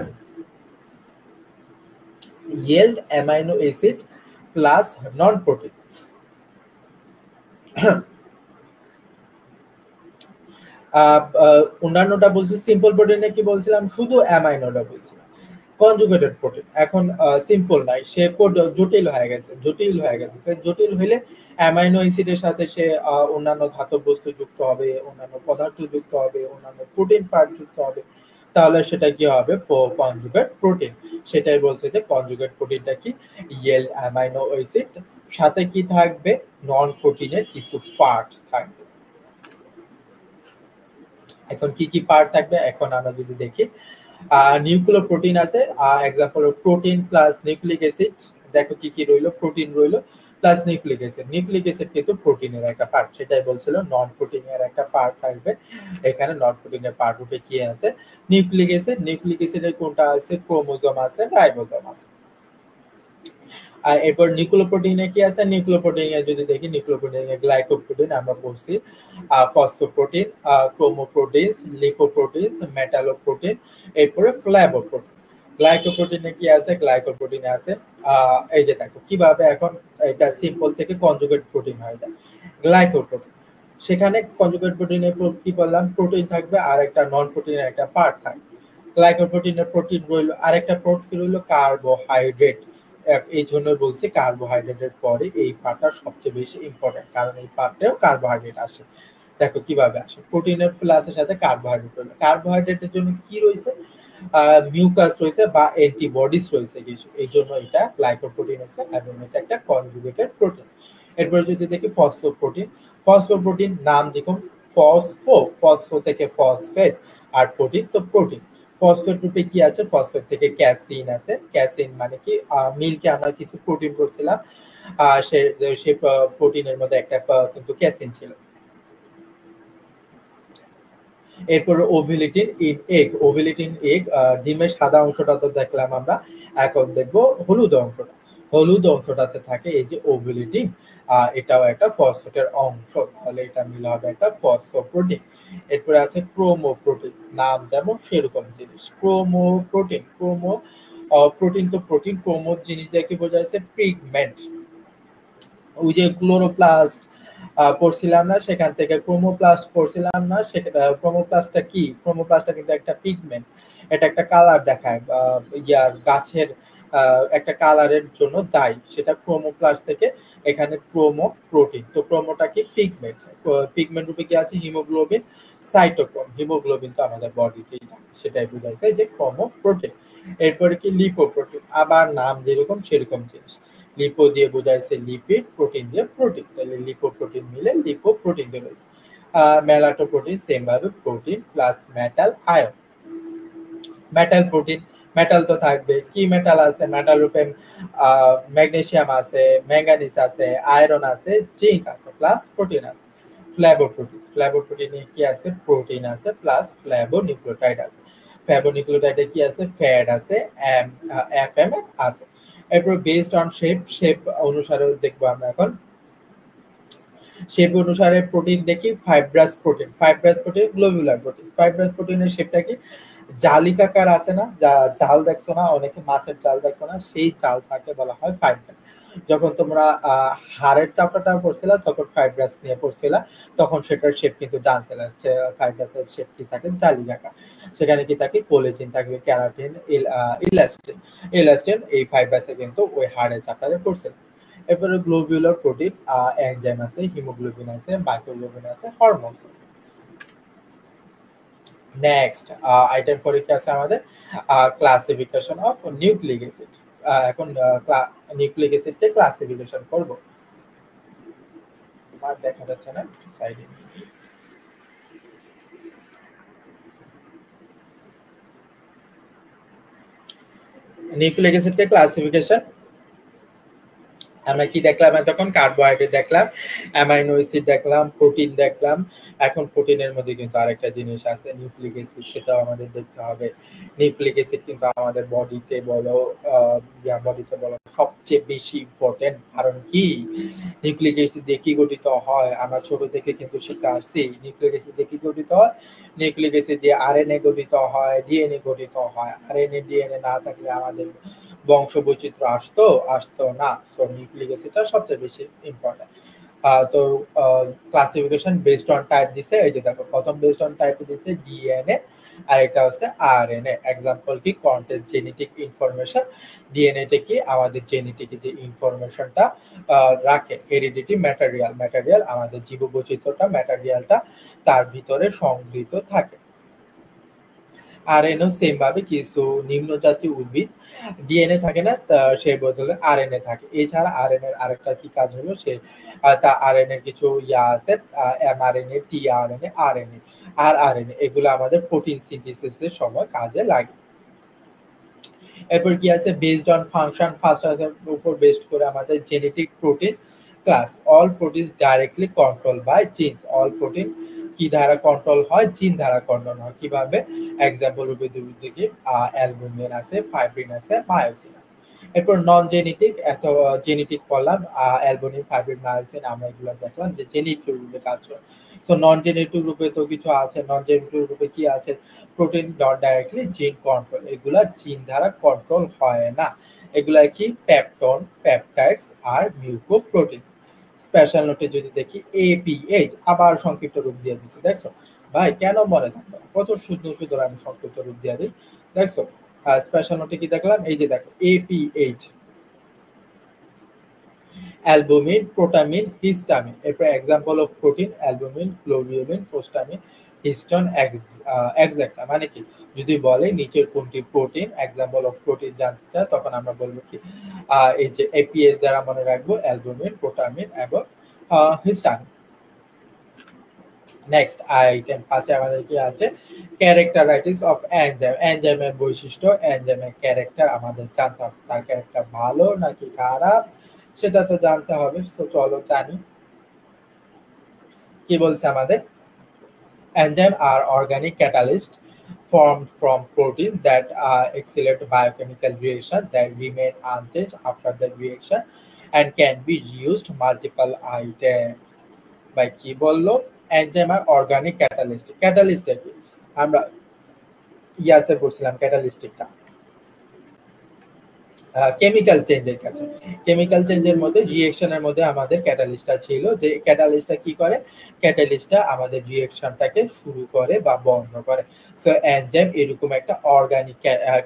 yield amino acid plus non protein. অন্যান্যটা বলছি সিম্পল প্রোটিনে কি বলছিলাম? শুধু অ্যামাইনোটা বলছিলাম। কনজুগেটেড প্রোটিন এখন সিম্পল নাই, সে জটিল হয়ে গেছে, জটিল হয়ে গেছে। সে জটিল হইলে অ্যামাইনো অ্যাসিডের সাথে সে অন্যান্য ধাতব বস্তু যুক্ত হবে, অন্যান্য পদার্থ যুক্ত হবে, অন্যান্য প্রোটিন পার্ট যুক্ত হবে, তাহলে সেটা কি হবে? Conjugate protein. সেটাই বলছে যে কনজুগেট প্রোটিনটা কি? ইয়েল অ্যামাইনো অ্যাসিড, সাথে কি থাকবে? নন প্রোটিনের কিছু পার্ট থাকবে। এখন কি কি পার্ট থাকবে এখন আমরা যদি দেখি, নিউক্লিওপ্রোটিন আছে, example protein plus nucleic acid. দেখো কি কি রইলো, প্রোটিন রইলো plus nucleic acid. Nucleic acid কিন্তু প্রোটিনের একটা পার্ট, সেটাই বলছিল নন প্রোটিনের একটা পার্ট থাকবে। এখানে নন প্রোটিনের পার্ট রূপে কি আছে, নিউক্লিক অ্যাসিড। নিউক্লিক অ্যাসিডের কোনটা আছে, ক্রোমোজোম আছে, রাইবোজোম আছে। আর এরপর নিউক্লিওপ্রোটিনে কি আছে, নিউক্লিওপ্রোটিনে যদি দেখি, নিউক্লিওপ্রোটিনে গ্লাইকোপ্রোটিন আমরা বলছি, ফসফোপ্রোটিন, ক্রোমোপ্রোটিনস, লিপোপ্রোটিনস, মেটালোপ্রোটিন, এরপরে ফ্ল্যাভোপ্রোটিন। গ্লাইকোপ্রোটিনে কি আছে, গ্লাইকোপ্রোটিনে আছে এই যে দেখো কিভাবে এখন এটা সিম্পল থেকে কনজুগেট প্রোটিন হয়ে যায় গ্লাইকোপ্রোটিন। সেখানে কনজুগেট প্রোটিনে কি বললাম, প্রোটিন থাকবে আর একটা নন প্রোটিনের একটা পার্ট থাকবে। গ্লাইকোপ্রোটিনের প্রোটিন রইলো, আরেকটা প্রোটিন রইলো কার্বোহাইড্রেট। এই জন্য বলছি কার্বোহাইড্রেটের পরে এই পার্টটা সবচেয়ে বেশি ইম্পর্টেন্ট, কারণ এই পার্টেও কার্বোহাইড্রেট আসে। দেখো কিভাবে আসে, প্রোটিনের প্লাসের সাথে কার্বোহাইড্রেট রয়েছে। কার্বোহাইড্রেটের জন্য কি রয়েছে, মিউকাস রয়েছে বা অ্যান্টিবডিজ রয়েছে কিছু, এই জন্য এটা গ্লাইকোপ্রোটিন আছে এবং এটা একটা কনজুগেটেড প্রোটিন। এরপরে যদি দেখি ফসফোপ্রোটিন, ফসফোপ্রোটিন নাম যেরকম ফসফো থেকে ফসফেট, আর প্রোটিন তো প্রোটিন। ফসফেট রূপে কি আছে, ফসফেট থেকে ক্যাসিন আছে। ক্যাসিন মানে কি, মিল্কে আমরা কিছু প্রোটিন করছিলাম, সেই প্রোটিনের মধ্যে একটা কিন্তু ক্যাসিন ছিল। এরপরে ওভিলিটিন ইন এগ, ওভিলিটিন এগ, ডিমের সাদা অংশটা তো দেখলাম আমরা, এখন দেখবো হলুদ অংশটা। হলুদ অংশটাতে থাকে এই যে ওভিলিটিন, এটাও একটা ফসফেটের অংশ, তাহলে এটা মিলে হবে একটা ফসফোপ্রোটিন। এরপরে আছে ক্রোমোপ্রোটিন, নাম যেমন সেরকম জিনিস, ক্রোমোপ্রোটিন। প্রোটিন তো প্রোটিন, ক্রোমো জিনিস দিয়ে কি বোঝা যাচ্ছে, পিগমেন্ট। ওই যে ক্লোরোপ্লাস্ট পড়ছিলাম না, সেখান থেকে ক্রোমোপ্লাস্ট পড়ছিলাম না, ক্রোমোপ্লাস্টটা কি, ক্রোমোপ্লাস্টটা কিন্তু একটা পিগমেন্ট, এটা একটা কালার দেখায়, ইয়ার গাছের একটা কালারের জন্য দায়ী, সেটা ক্রোমোপ্লাস্ট থেকে। এখানে ক্রোমো প্রোটিন, তো ক্রোমোটা কি, পিগমেন্ট। পিগমেন্ট রূপে কি আছে, হিমোগ্লোবিন, সাইটোক্রোম। হিমোগ্লোবিন তো আমাদের বডিতেই থাকে, সেটাই বোঝাইছে যে ক্রোমো প্রোটিন। এরপরে কি লিপোপ্রোটিন, আবার নাম যেরকম সেরকম জিনিস। লিপো দিয়ে বোঝাইছে লিপিড, প্রোটিন দিয়ে প্রোটিন, তাহলে লিপোপ্রোটিন মিলে লিপোপ্রোটিন দিয়ে রয়েছে। মেলাটোপ্রোটিন সেম ভাবে protein plus metal ion. Metal protein, metal তো থাকবে, কি মেটাল আছে, মেটাল রূপে ম্যাগনেসিয়াম আছে, ম্যাঙ্গানিজ আছে, আয়রন আছে, জিঙ্ক আছে, প্লাস প্রোটিন আছে। ফ্ল্যাভোপ্রোটিন, ফ্ল্যাভোপ্রোটিনে কি আছে, প্রোটিন আছে প্লাস ফ্ল্যাভোনিউক্লিওটাইড আছে। ফ্ল্যাভোনিউক্লিওটাইডে কি আছে, ফ্যাট আছে, এফএম আছে। এরপর বেসড অন শেপ, শেপ অনুসারে দেখবো আমরা এখন। শেপ অনুসারে প্রোটিন দেখি, fibrous protein, fibrous protein, globular protein. Fibrous প্রোটিনের শেপটা কি, জালিকাকার আছে না, জাল দেখছো না, অনেকে মাছের জাল দেখছো না, সেই জালটাকে বলা হয় ফাইব্রাস। যখন তোমরা হাড়ের চাপটাটা পড়ছিলা তখন ফাইব্রাস নিয়ে পড়ছিলা, তখন সেটার শেপ কিন্তু জানছিলা, ফাইব্রাসের শেপ কি থাকে, জালিকাকার। সেখানে কি থাকে, কোলেজিন থাকবে, ক্যারাটিন, ইলাস্টিন। ইলাস্টিন এই ফাইব্রাসে কিন্তু ওই হাড়ের চাপটাতে পড়ছিল। এরপরে গ্লোবুলার প্রোটিন, এনজাইম আছে, হিমোগ্লোবিন আছে, মাইক্রোগ্লোবিন আছে, হরমোনস আছে। নেক্সট আইটেম পরীক্ষা আছে আমাদের ক্লাসিফিকেশন অফ নিউক্লিক অ্যাসিড। এখন নিউক্লিক অ্যাসিডকে ক্লাসিফিকেশন করব। আর দেখা যাচ্ছে না সাইডে। নিউক্লিক অ্যাসিডকে ক্লাসিফিকেশন আমরা কি দেখলাম, তখন কার্বোহাইড্রেট দেখলাম, অ্যামাইনো অ্যাসিড দেখলাম, প্রোটিন দেখলাম। এখন প্রোটিনের মধ্যে কিন্তু আরেকটা জিনিস আছে নিউক্লিক অ্যাসিড, সেটাও আমাদের দেখতে হবে। নিউক্লিক অ্যাসিড কিন্তু আমাদের বডিতে বলো, বডিতে বলো সবচেয়ে বেশি ইম্পর্টেন্ট। কারণ কি, নিউক্লিক অ্যাসিড দিয়ে কি গঠিত হয়, আমরা ছোট থেকে কিন্তু শিখে আসছি। নিউক্লিক অ্যাসিড দিয়ে কি গঠিত হয়, নিউক্লিক অ্যাসিড দিয়ে আরএনএ গঠিত হয়, ডিএনএ গঠিত হয়। আরএনএ ডিএনএ না থাকলে আমাদের বংশ বৈচিত্র্য আসতো না। সো নিউক্লিক অ্যাসিডটা সবচেয়ে বেশি ইম্পর্টেন্ট। তো ক্লাসিফিকেশন বেসড অন টাইপ দিছে, এই যে দেখো প্রথম বেসড অন টাইপ দিছে ডিএনএ, আর এটা হচ্ছে আরএনএ। এক্সাম্পল কি, কন্টেন্ট জেনেটিক ইনফরমেশন। ডিএনএ তে কি, আমাদের জেনেটিক যে ইনফরমেশনটা রাখে। হেরিডিটি ম্যাটেরিয়াল, ম্যাটেরিয়াল আমাদের জীববৈচিত্র্যটা, ম্যাটেরিয়ালটা তার ভিতরে সংগৃহীত থাকে। আরএনএ সেম ভাবে কিছু নিম্ন জাতীয় উদ্ভিদ ডিএনএ থাকে না, সেই বদলে আরএনএ থাকে। এছাড়া আরএনএ এর আরেকটা কি কাজ হলো, সে তা আরএনএ কিছু ইয়া আছে, এমআরএনএ, টিআরএনএ, আরএনএ। আর আরএনএ, এগুলো আমাদের প্রোটিন সিনথেসিসের সময় কাজে লাগে। এরপর কি আছে, বেসড অন ফাংশন, ফার্স্ট উপর বেসড করে আমাদের genetic protein class, all protein directly control by genes, all protein কি দ্বারা কন্ট্রোল হয়, জিন দ্বারা কন্ট্রোল হয়। কিভাবে? এক্সাম্পল রূপে দেখি, অ্যালবুমিন আছে, ফাইব্রিন আছে, মায়োসিন আছে। এরপর নন জেনেটিক, এত জেনেটিক করলাম, অ্যালবুমিন, ফাইব্রিন, মায়োসিন, আমরা এগুলো দেখলাম যে জেনেটিক রূপে কাজ করে। সো নন জেনেটিক রূপে তো কিছু আছে, নন জেনেটিক রূপে কি আছে, প্রোটিন নট ডাইরেক্টলি জিন কন্ট্রোল, এগুলা জিন দ্বারা কন্ট্রোল হয় না। এগুলা কি? পেপটন, পেপটাইডস আর মিউকোপ্রোটিন। স্পেশাল নোটে যদি দেখি এপিএইচ, আবার সংক্ষিপ্ত রূপ দিয়ে দিচ্ছি, দেখছো ভাই কেন মনে থাকবে, কত সুন্দর সুন্দর আমি সংক্ষিপ্ত রূপ দিয়ে দিই, দেখছো। স্পেশাল নোটে কি দেখলাম, এই যে দেখো এপিএইচ, অ্যালবুমিন, প্রোটামিন, হিস্টামিন। এরপর example of protein, albumin, globulin, protamine, histone, এক্সাক্টা। মানে কি, যদি বলে নিচের কোনটি প্রোটিন, এক্সাম্পল অফ প্রোটিন জানতে চায়, তখন আমরা বলবো কি, এই যে এপিএস দ্বারা মনে রাখবো অ্যালবুমিন, প্রোটামিন এবং হিস্টামিন। নেক্সট আইটেম 5 আমাদের কি আছে, ক্যারেক্টারাইটিস অফ এনজাইম, এনজাইমের বৈশিষ্ট্য, এনজাইমের ক্যারেক্টার আমাদের জানতে হবে, তার ক্যারেক্টার ভালো নাকি খারাপ সেটা তো জানতে হবে। তো চলো জানি কি বলছে আমাদের। Enzyme are organic catalysts formed from protein that accelerate biochemical reaction that remain unchanged after the reaction and can be reused multiple items. by কি বললো, এনজাইম আর অর্গানিক ক্যাটালিস্ট, ক্যাটালিস্ট কি আমরা ইয়াতে পড়ছিলাম, ক্যাটালিস্টিকটা কেমিক্যাল চেঞ্জের কাছে, কেমিক্যাল চেঞ্জের মধ্যে রিঅ্যাকশনের মধ্যে আমাদের ক্যাটালিস্টটা ছিল, যে ক্যাটালিস্টটা কি করে, ক্যাটালিস্টটা আমাদের রিঅ্যাকশনটাকে শুরু করে বা বন্ধ করে। সো এনজাইম এরকম একটা অর্গানিক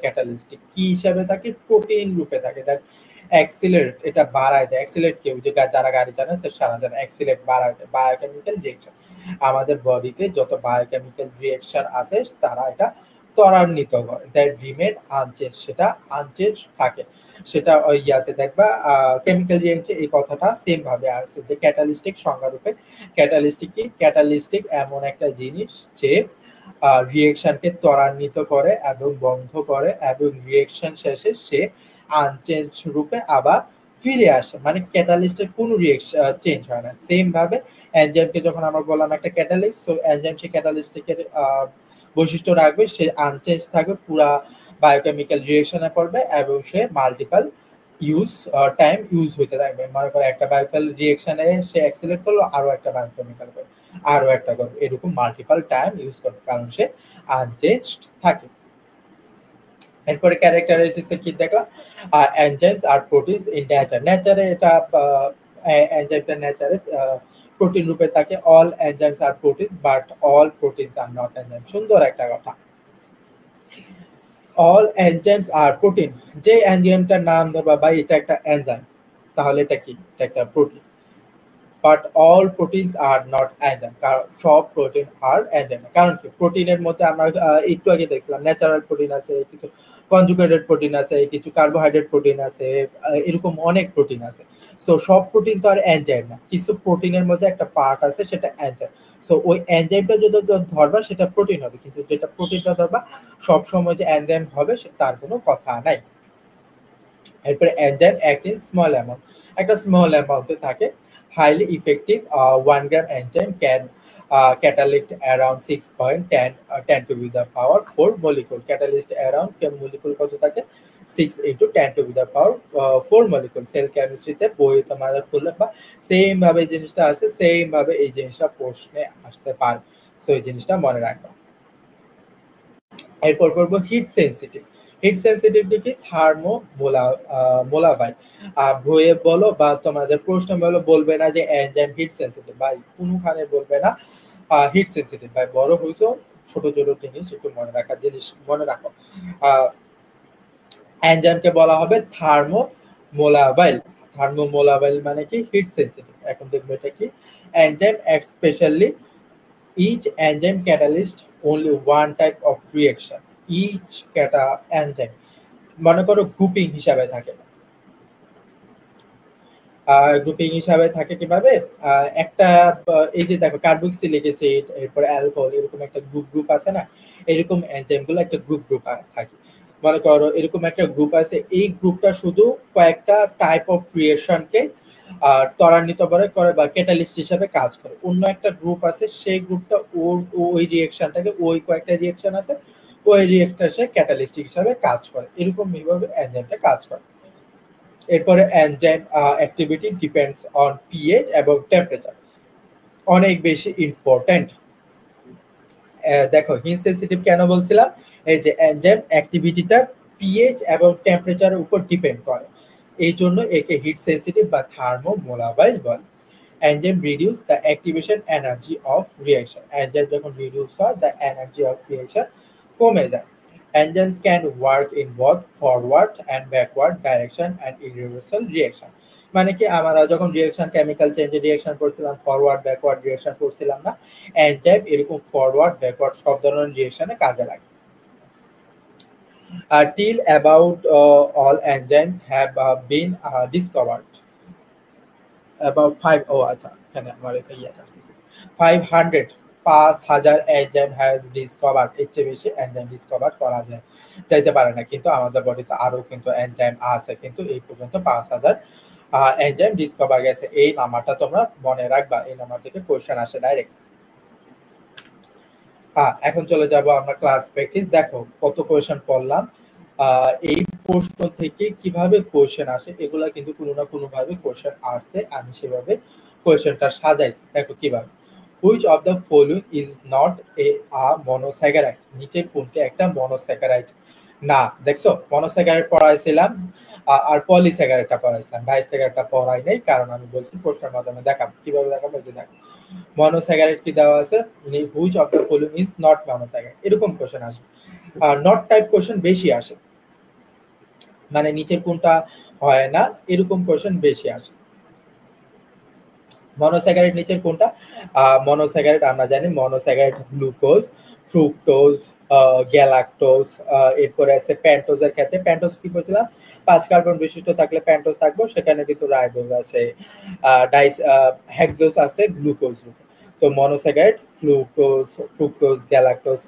ক্যাটালিস্টিক কি হিসাবে থাকে, প্রোটিন রূপে থাকে, দ্যাট অ্যাক্সিলারেট, এটা বাড়ায় দেয়। অ্যাক্সিলারেট কেউ যে যারা গাড়ি চালায় তো সারা জানে অ্যাক্সিলারেট বাড়ায় দেয়, বায়োকেমিক্যাল রিঅ্যাকশন, আমাদের বডিতে যত বায়োকেমিক্যাল রিঅ্যাকশন আছে তারা এটা ত্বরান্বিত করে, দ্যাট রিমেন আনচেঞ্জ, সেটা আনচেঞ্জ থাকে। সেটা ওই ইয়াতে দেখবা কেমিক্যাল রিঅ্যাকশন, এই কথাটা সেম ভাবে আসছে যে ক্যাটালিস্টিক সংজ্ঞা রূপে, ক্যাটালিস্টিক কি, ক্যাটালিস্টিক এমন একটা জিনিস যে রিঅ্যাকশনকে ত্বরান্বিত করে এবং বন্ধ করে এবং রিঅ্যাকশন শেষে সে আনচেঞ্জ রূপে আবার ফিরে আসে, মানে ক্যাটালিস্টের কোনো রিঅ্যাকশন চেঞ্জ হয় না। সেম ভাবে এনজাইমকে যখন আমরা বললাম একটা ক্যাটালিস্ট, তো এনজাইম সে ক্যাটালিস্টিকের বৈশিষ্ট্য রাখবে, সে আনচেঞ্জ থাকবে, পুরা বায়োকেমিক্যাল রিঅ্যাকশনে পড়বে এবং সে মাল্টিপল টাইম ইউজ হইতে থাকবে। মনে করো একটা বায়োকেমিক্যাল রিঅ্যাকশনে সে অ্যাক্সিলেট করলো, আরো একটা বায়োকেমিক্যাল করবে, আরো একটা করবে, এরকম মাল্টিপল টাইম ইউজ করবে, কারণ সে আনচেঞ্জ থাকে। এরপরে ক্যারেক্টারিস্টিক্স কি দেখলাম, enzymes are proteins in nature, নেচারে এটা এনজাইমটা নেচারে প্রোটিন রূপে থাকে। All enzymes are proteins but all proteins are not enzyme, সুন্দর একটা কথা। অল এনজাইমস আর প্রোটিন, যে এনজাইমটার নাম ধরবা ভাই এটা একটা এনজাইম, তাহলে এটা কি, এটা একটা protein. But all proteins are not enzyme, কারণ সব প্রোটিন আর এনজাইম, কারণ কি, প্রোটিনের মধ্যে আমরা একটু আগে দেখছিলাম ন্যাচারাল প্রোটিন আছে, কিছু কনজুগেটেড প্রোটিন আছে, কিছু কার্বোহাইড্রেট প্রোটিন আছে, এরকম অনেক প্রোটিন আছে। সো সব প্রোটিন তো আর এনজাইম না, কিছু প্রোটিনের মধ্যে একটা পার্ট আছে সেটা এনজাইম। সো ওই এনজাইমটা যদি ধরবা সেটা প্রোটিন হবে, কিন্তু যেটা প্রোটিনটা ধরবা সব সময় যে এনজাইম হবে তার কোনো কথা নাই। এরপরে enzyme act in small amount, একটা স্মল অ্যামাউন্টে থাকে। highly effective 1 gram enzyme can catalyst around 6.10 to the power 4 molecule, catalyst around molecule কত থাকে, 6 into 10 to the power 4 molecule। Sell কেমিস্ট্রিতে বই তোমাদের খুললে বা সেম ভাবে জিনিসটা আছে, সেম ভাবে এই জিনিসটা প্রশ্নে আসতে পারে, সো এই জিনিসটা মনে রাখবা। এরপর করবো হিট সেন্সিটিভ, হিট সেন্সিটিভিটি কি, থার্মো মোলাবাইল, বইয়ে বলো বা তোমাদের প্রশ্ন বলো, বলবে না যে এনজাইম হিট সেন্সিটিভ, ভাই কোনখানে বলবে না হিট সেন্সিটিভ, ভাই বড় হইছো, ছোট ছোট জিনিস একটু মনে রাখার জিনিস মনে রাখো। এনজাইমকে বলা হবে থার্মো মোলাবাইল, থার্মো মোলাবাইল মানে কি, হিট সেন্সিটিভ। এখন দেখবো এটা কি, enzyme specially each enzyme catalyst only one type of reaction, each enzyme মনে করো গ্রুপিং হিসাবে থাকে, গ্রুপিং হিসাবে থাকে কিভাবে, একটা এই যে দেখো কার্বক্সিলিক অ্যাসিড, এরপরে অ্যালকোহল, এরকম একটা গ্রুপ গ্রুপ আছে না, এরকম এনজাইমগুলো একটা গ্রুপ গ্রুপ থাকে। মনে করো এরকম একটা গ্রুপ আছে, এই গ্রুপটা শুধু কয়েকটা টাইপ অফ রিয়েকশনকে ত্বরান্বিত করে বা ক্যাটালিস্ট হিসাবে কাজ করে। অন্য একটা গ্রুপ আছে, সেই গ্রুপটা ওই রিয়েকশনটাকে, ওই কয়েকটা রিয়েকশন আছে, ওই রিয়েক্টর সে ক্যাটালিস্ট হিসাবে কাজ করে। এরকম ভাবে এনজাইমটা কাজ করে। এরপরে enzyme activity depends on pH এবং টেম্পারেচার, অনেক বেশি ইম্পর্টেন্ট। দেখো হিট সেনসিটিভ কেন বলছিলাম, এই যে এনজাইম অ্যাক্টিভিটিটা পিএইচ এবং টেম্পারেচারের উপর ডিপেন্ড করে, এই জন্য একে হিট সেনসিটিভ বা থার্মোমোলাবাইল বলে। Enzyme reduce the activation energy of reaction, enzyme যখন রিডিউস হয় দ্য এনার্জি অফ রিঅ্যাকশন কমে যায়। Enzymes can work in both forward and backward direction and irreversible reaction, মানে কি আমরা যখন রিঅ্যাকশন কেমিক্যাল চেঞ্জের রিঅ্যাকশন করছিলাম, ফরওয়ার্ড ব্যাকওয়ার্ড রিঅ্যাকশন করছিলাম না, এনজাইম এরকম ফরওয়ার্ড ব্যাকওয়ার্ড সব ধরনের রিঅ্যাকশনে কাজে লাগে। Till about all enzymes have been discovered, about 500 enzyme has discovered, এর চেয়ে বেশি এনজাইম ডিসকভার করা যায় যাইতে পারে না, কিন্তু আমাদের বডিতে আরো কিন্তু এনজাইম আছে, কিন্তু এই পর্যন্ত 5000 এনজাইম ডিসকভার গেছে। এই নাম্বারটা তোমরা মনে রাখবা, এই নাম্বার থেকে কোশ্চেন আসে ডাইরেক্ট। এখন চলে যাব আমরা ক্লাস প্র্যাকটিস। দেখো কত কোশ্চেন পড়লাম, এই প্রশ্ন থেকে কিভাবে কোশ্চেন আসে, এগুলা কিন্তু কোনো না কোনো ভাবে কোশ্চেন আসছে, আমি সেভাবে কোশ্চেনটা সাজাইছি। দেখো কিভাবে, which of the following is not a monosaccharide, নিচের কোনটি একটা মনোস্যাকারাইড না। দেখছো মনোস্যাকারাইড পড়াইছিলাম আর পলিস্যাকারাইডটা পড়াইছিলাম, ডাইস্যাকারাইডটা পড়াই নাই, কারণ আমি বলছি প্রশ্নের মাধ্যমে দেখাবো। কিভাবে দেখাবো, যে দেখো মনোস্যাকারাইড কি দেওয়া আছে, which of the following is not monosaccharide, এরকম কোশ্চেন আসে। আর নট টাইপ কোশ্চেন বেশি আসে, মানে নিচের কোনটা হয় না, এরকম কোশ্চেন বেশি আসে। মনোস্যাকারাইড নিচের কোনটা, মনোস্যাকারাইড আমরা জানি মনোস্যাকারাইড গ্লুকোজ, ফ্রুক্টোজ, গ্যালাক্টোজ, এরপরে আছে প্যান্টোজের ক্ষেত্রে, প্যান্টোজ কি বলছিলাম 5 কার্বন বিশিষ্ট থাকলে প্যান্টোজ থাকবে, সেখানে কিন্তু রাইবোজ আছে, হেক্সোজ আছে, গ্লুকোজ। তো মনোস্যাকারাইড ফ্রুক্টোজ, গ্যালাক্টোজ,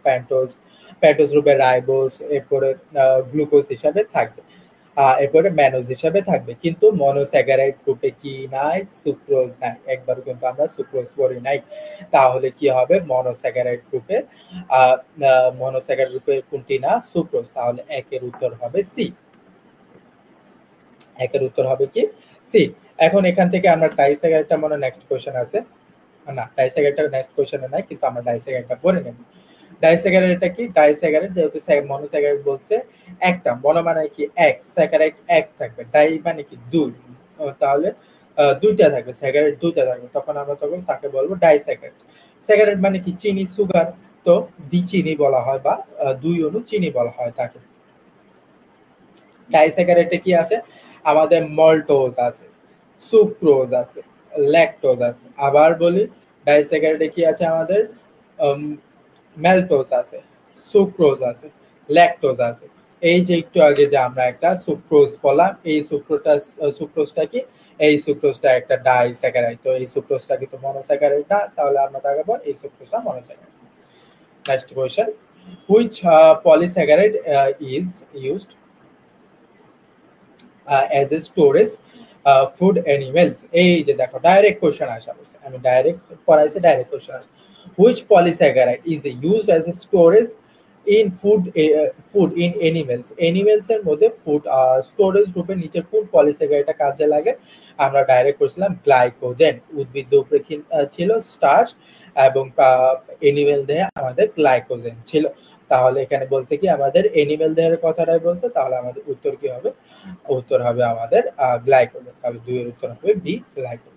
প্যান্টোজ রূপে রাইবোজ, এরপরে গ্লুকোজ হিসাবে থাকবে, এরপরে ম্যানোজ হিসাবে থাকবে। কিন্তু মনোস্যাকারাইড গ্রুপে কি নাই, সুক্রোজ নাই, একবার কিন্তু আমরা সুক্রোজ পড়ি নাই। তাহলে কি হবে, মনোস্যাকারাইড গ্রুপে মনোস্যাকারাইড গ্রুপে কোনটি না, সুক্রোজ। তাহলে একের উত্তর হবে সি, একের উত্তর হবে কি সি। এখন এখান থেকে আমরা ডাইস্যাকারাইডটা মনে নেক্সট কোশ্চেন আছে না, ডাইস্যাকারাইডটা নেক্সট কোশ্চেনে নাই, কিন্তু আমরা ডাইস্যাকারাইডটা পড়ে নেব। ডাইস্যাকারাইডটা কি, ডাইস্যাকারাইড যেহেতু মনোস্যাকারাইড বলছে একটা, মনো মানে কি এক, স্যাকারাইড এক থাকবে, ডাই মানে কি দুই, তাহলে দুইটা থাকবে, স্যাকারাইড দুইটা থাকবে, তখন আমরা তখন তাকে বলবো ডাইস্যাকারাইড। স্যাকারাইড মানে কি চিনি, সুগার, তো দ্বিচিনি বলা হয় বা দুই অণু চিনি বলা হয় তাকে। ডাইস্যাকারাইডে কি আছে, আমাদের মল্টোজ আছে, সুক্রোজ আছে, ল্যাকটোজ আছে। আবার বলি ডাইস্যাকারাইডে কি আছে, আমাদের ম্যালটোজ আছে, সুক্রোজ আছে, ল্যাকটোজ আছে। এই যে একটু আগে যে আমরা একটা সুক্রোজ বললাম, এই সুক্রোজটা কি, এই সুক্রোজটা একটা ডাইস্যাকারাইড, তো এই সুক্রোজটা কিন্তু মনোস্যাকারাইড না, তাহলে আমরা দেখাবো এই সুক্রোজটা monosaccharide. Next question, which polysaccharide is used as a storage food animals, এই যে দেখো ডাইরেক্ট কোশ্চেন আসা, আমি ডাইরেক্ট পড়াইছি, ডাইরেক্ট কোশ্চেন আসে। which polysaccharide is used as a storage in food in animals এর মধ্যে ফুড স্টোরেজ রূপে নিচের কোন পলিস্যাকারাইডটা কাজে লাগে, আমরা ডাইরেক্ট করছিলাম গ্লাইকোজেন। উদ্ভিদ উপরে ছিল স্টার্চ এবং এনিমেল দেহে আমাদের গ্লাইকোজেন ছিল। তাহলে এখানে বলছে কি আমাদের এনিমেল দেহের কথাটাই বলছে, তাহলে আমাদের উত্তর কি হবে, উত্তর হবে আমাদের গ্লাইকোজেন। তাহলে 2 এর উত্তর হবে B, glycogen.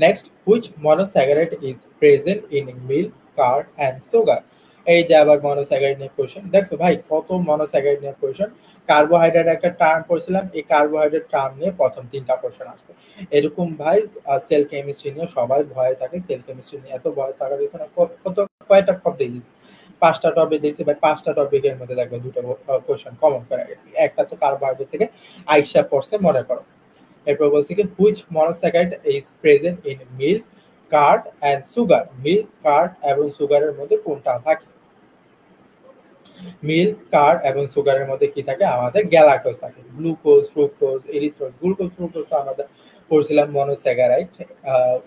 Next, which monosaccharide is present in milk, curd and sugar, এই যে আবার মনোস্যাকারাইড নিয়ে কোশ্চেন। দেখছো ভাই কত মনোস্যাকারাইড নিয়ে কোশ্চেন। কার্বোহাইড্রেট একটা টার্ম পড়ছিলাম, এই কার্বোহাইড্রেট টার্ম নিয়ে প্রথম 3টা কোশ্চেন আসছে। এরকম ভাই সেল কেমিস্ট্রি নিয়ে সবাই ভয় থাকে, সেল কেমিস্ট্রি নিয়ে এত ভয় থাকার পিছনে কত কয়টা শব্দ দিয়েছে, 5টা টপিক দিয়েছি, ভাই 5টা টপিকের মধ্যে দেখো দুটো কোশ্চেন কমন করে গেছি। একটা তো কার্বোহাইড্রেট থেকে আইসা পড়ছে মনে করো। এরপর বলছি কি which monosaccharide is present in milk, curd and sugar. Milk, curd এবং সুগারের মধ্যে কোনটা থাকে? মিল্ক, কার্ড এবং সুগারের মধ্যে কি থাকে? আমাদের গ্যালাক্টোজ থাকে। Glucose, fructose, এরিথ্রোজ। গ্লুকোজ, ফ্রুক্টোজ তো আমাদের পড়ছিলাম মনোস্যাকারাইড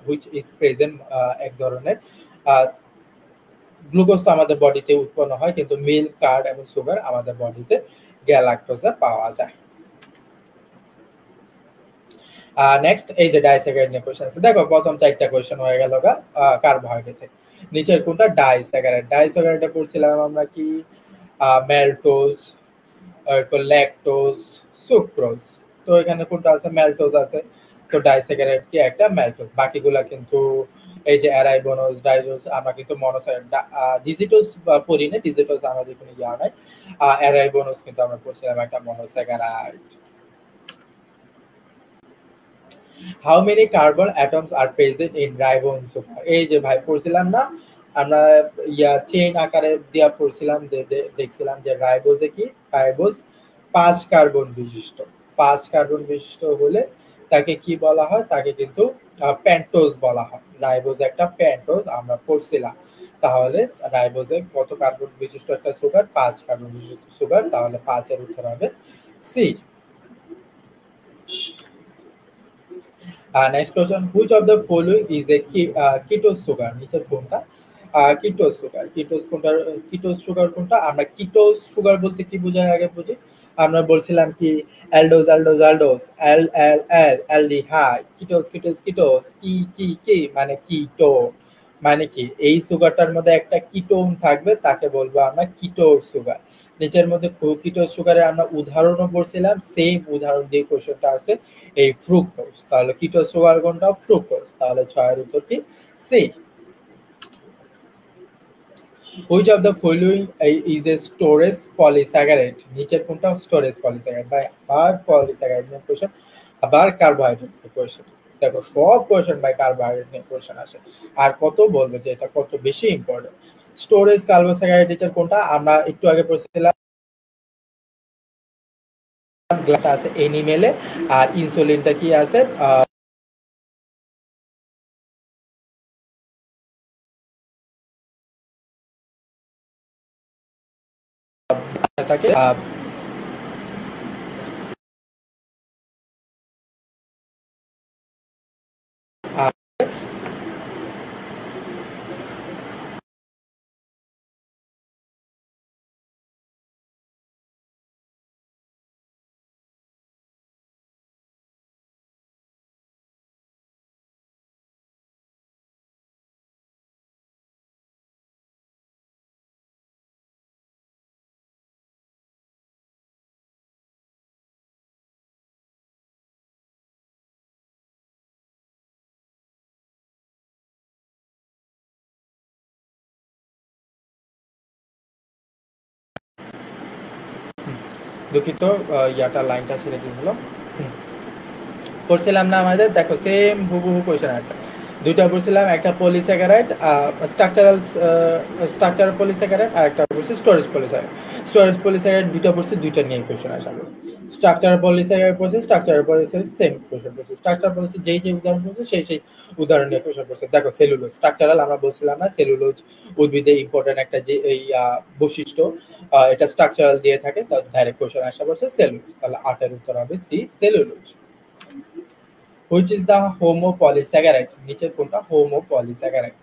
হুইচ ইজ প্রেজেন্ট এক ধরনের গ্লুকোজ তো আমাদের বডিতে উৎপন্ন হয়, কিন্তু মিল্ক, কার্ড এবং সুগার আমাদের বডিতে গ্যালাক্টোজে পাওয়া যায়। নেক্সট এই যে ডাইস্যাকারাইড নিয়ে কোশ্চেন আছে, দেখো প্রথম চারটা কোশ্চেন হয়ে গেল কার্বোহাইড্রেট থেকে। নিচের কোনটা ডাইস্যাকারাইড? ডাইস্যাকারাইডে পড়ছিলাম আমরা কি ম্যালটোজ, এরপর ল্যাকটোজ, সুক্রোজ। তো এখানে কোনটা আছে? ম্যালটোজ আছে। তো ডাইস্যাকারাইড কি একটা ম্যালটোজ। বাকিগুলা কিন্তু এই যে অ্যারাইবোনোজ, ডাইজোজ, আমরা কিন্তু মনোস্যাকারাইড ডিজিটোজ পড়ি না, ডিজিটোজ আমাদের কোনো ইয়া নাই। অ্যারাইবোনোজ কিন্তু আমরা পড়ছিলাম একটা monosaccharide. How many carbon atoms are present in ribose sugar? এই যে ভাই পড়ছিলাম না আমরা, চেইন আকারে দিয়া পড়ছিলাম, দেখছিলাম যে রাইবোজে কি, রাইবোজ 5 কার্বন বিশিষ্ট। 5 কার্বন বিশিষ্ট হলে তাকে কি বলা হয়? তাকে কিন্তু পেন্টোজ বলা হয়। রাইবোজ একটা পেন্টোজ আমরা পড়ছিলাম। তাহলে রাইবোজে কত কার্বন বিশিষ্ট একটা সুগার? 5 কার্বন বিশিষ্ট সুগার। তাহলে 5 এর উত্তর হবে C. Next question, which of the following is a ketose sugar? নিচের কোনটা কিটোজ সুগার? কিটোজ সুগার কোনটা? আমরা কিটোজ সুগার বলতে কি বোঝায় আগে বুঝি। আমরা বলছিলাম কি অ্যালডোজ, অ্যালডোজ, অ্যালডোজ, এল এল এল, অ্যালডিহাইড। কিটোজ, কিটোজ, কিটোজ, কি মানে কিটো মানে কি? এই সুগারটার মধ্যে একটা কিটোন থাকবে, তাকে বলবো আমরা কিটোজ সুগার। নিচের মধ্যে কিটোজ সুগারের আমরা উদাহরণও পড়ছিলাম, সেম উদাহরণ দিয়ে কোশ্চেনটা আছে এই ফ্রুক্টোজ। তাহলে কিটোজ সুগার কোনটা? ফ্রুক্টোজ। তাহলে 6 এর উত্তর কি C. Which of the following is a storage polysaccharide? নিচের কোনটা স্টোরেজ পলিস্যাকারাইড? ভাই আবার পলিস্যাকারাইড নিয়ে কোশ্চেন, আবার কার্বোহাইড্রেট নিয়ে কোশ্চেন। দেখো সব কোশ্চেন ভাই কার্বোহাইড্রেট নিয়ে কোশ্চেন আসে। আর কত বলবো যে এটা কত বেশি ইম্পর্টেন্ট। স্টোরেজ কার্বোস্যাকারাইড নিচের কোনটা? আমরা একটু আগে পড়ছিলাম গ্লাটা আছে এনিমেলে, আর ইনসুলিনটা কি আছে থাকে দুঃখিত, ইয়াটা লাইনটা ছেড়ে দিয়েছিল। করছিলাম না আমাদের, দেখো সেম হুবহু কোশ্চেন আছে। দুইটা পড়ছিলাম, একটা পলিস্যাকারাইড স্ট্রাকচারাল পলিস্যাকারাইড, আর একটা পড়ছি স্টোরেজ পলিস্যাকারাইড। স্টোরেজ পলিস্যাকারাইড দুইটা পড়ছি, দুইটা নিয়ে কোশ্চেন আসা পড়ছে। স্ট্রাকচারাল পলিস্যাকারাইড পড়ছি, স্ট্রাকচারাল পলিস্যাকারাইড সেম কোশ্চেন পড়ছে। স্ট্রাকচারাল পলিসি যেই উদাহরণ পড়ছে সেই উদাহরণ নিয়ে কোশ্চেন পড়ছে। দেখো সেলুলোজ, স্ট্রাকচারাল আমরা বলছিলাম না, সেলুলোজ উদ্ভিদে ইম্পর্টেন্ট একটা যে এই বৈশিষ্ট্য, এটা স্ট্রাকচারাল দিয়ে থাকে, তো ডাইরেক্ট কোশ্চেন আসা পড়ছে সেলুলোজ। তাহলে 8 এর উত্তর হবে C, cellulose. Which is the homopolysaccharide? নিচের কোনটা homopolysaccharide?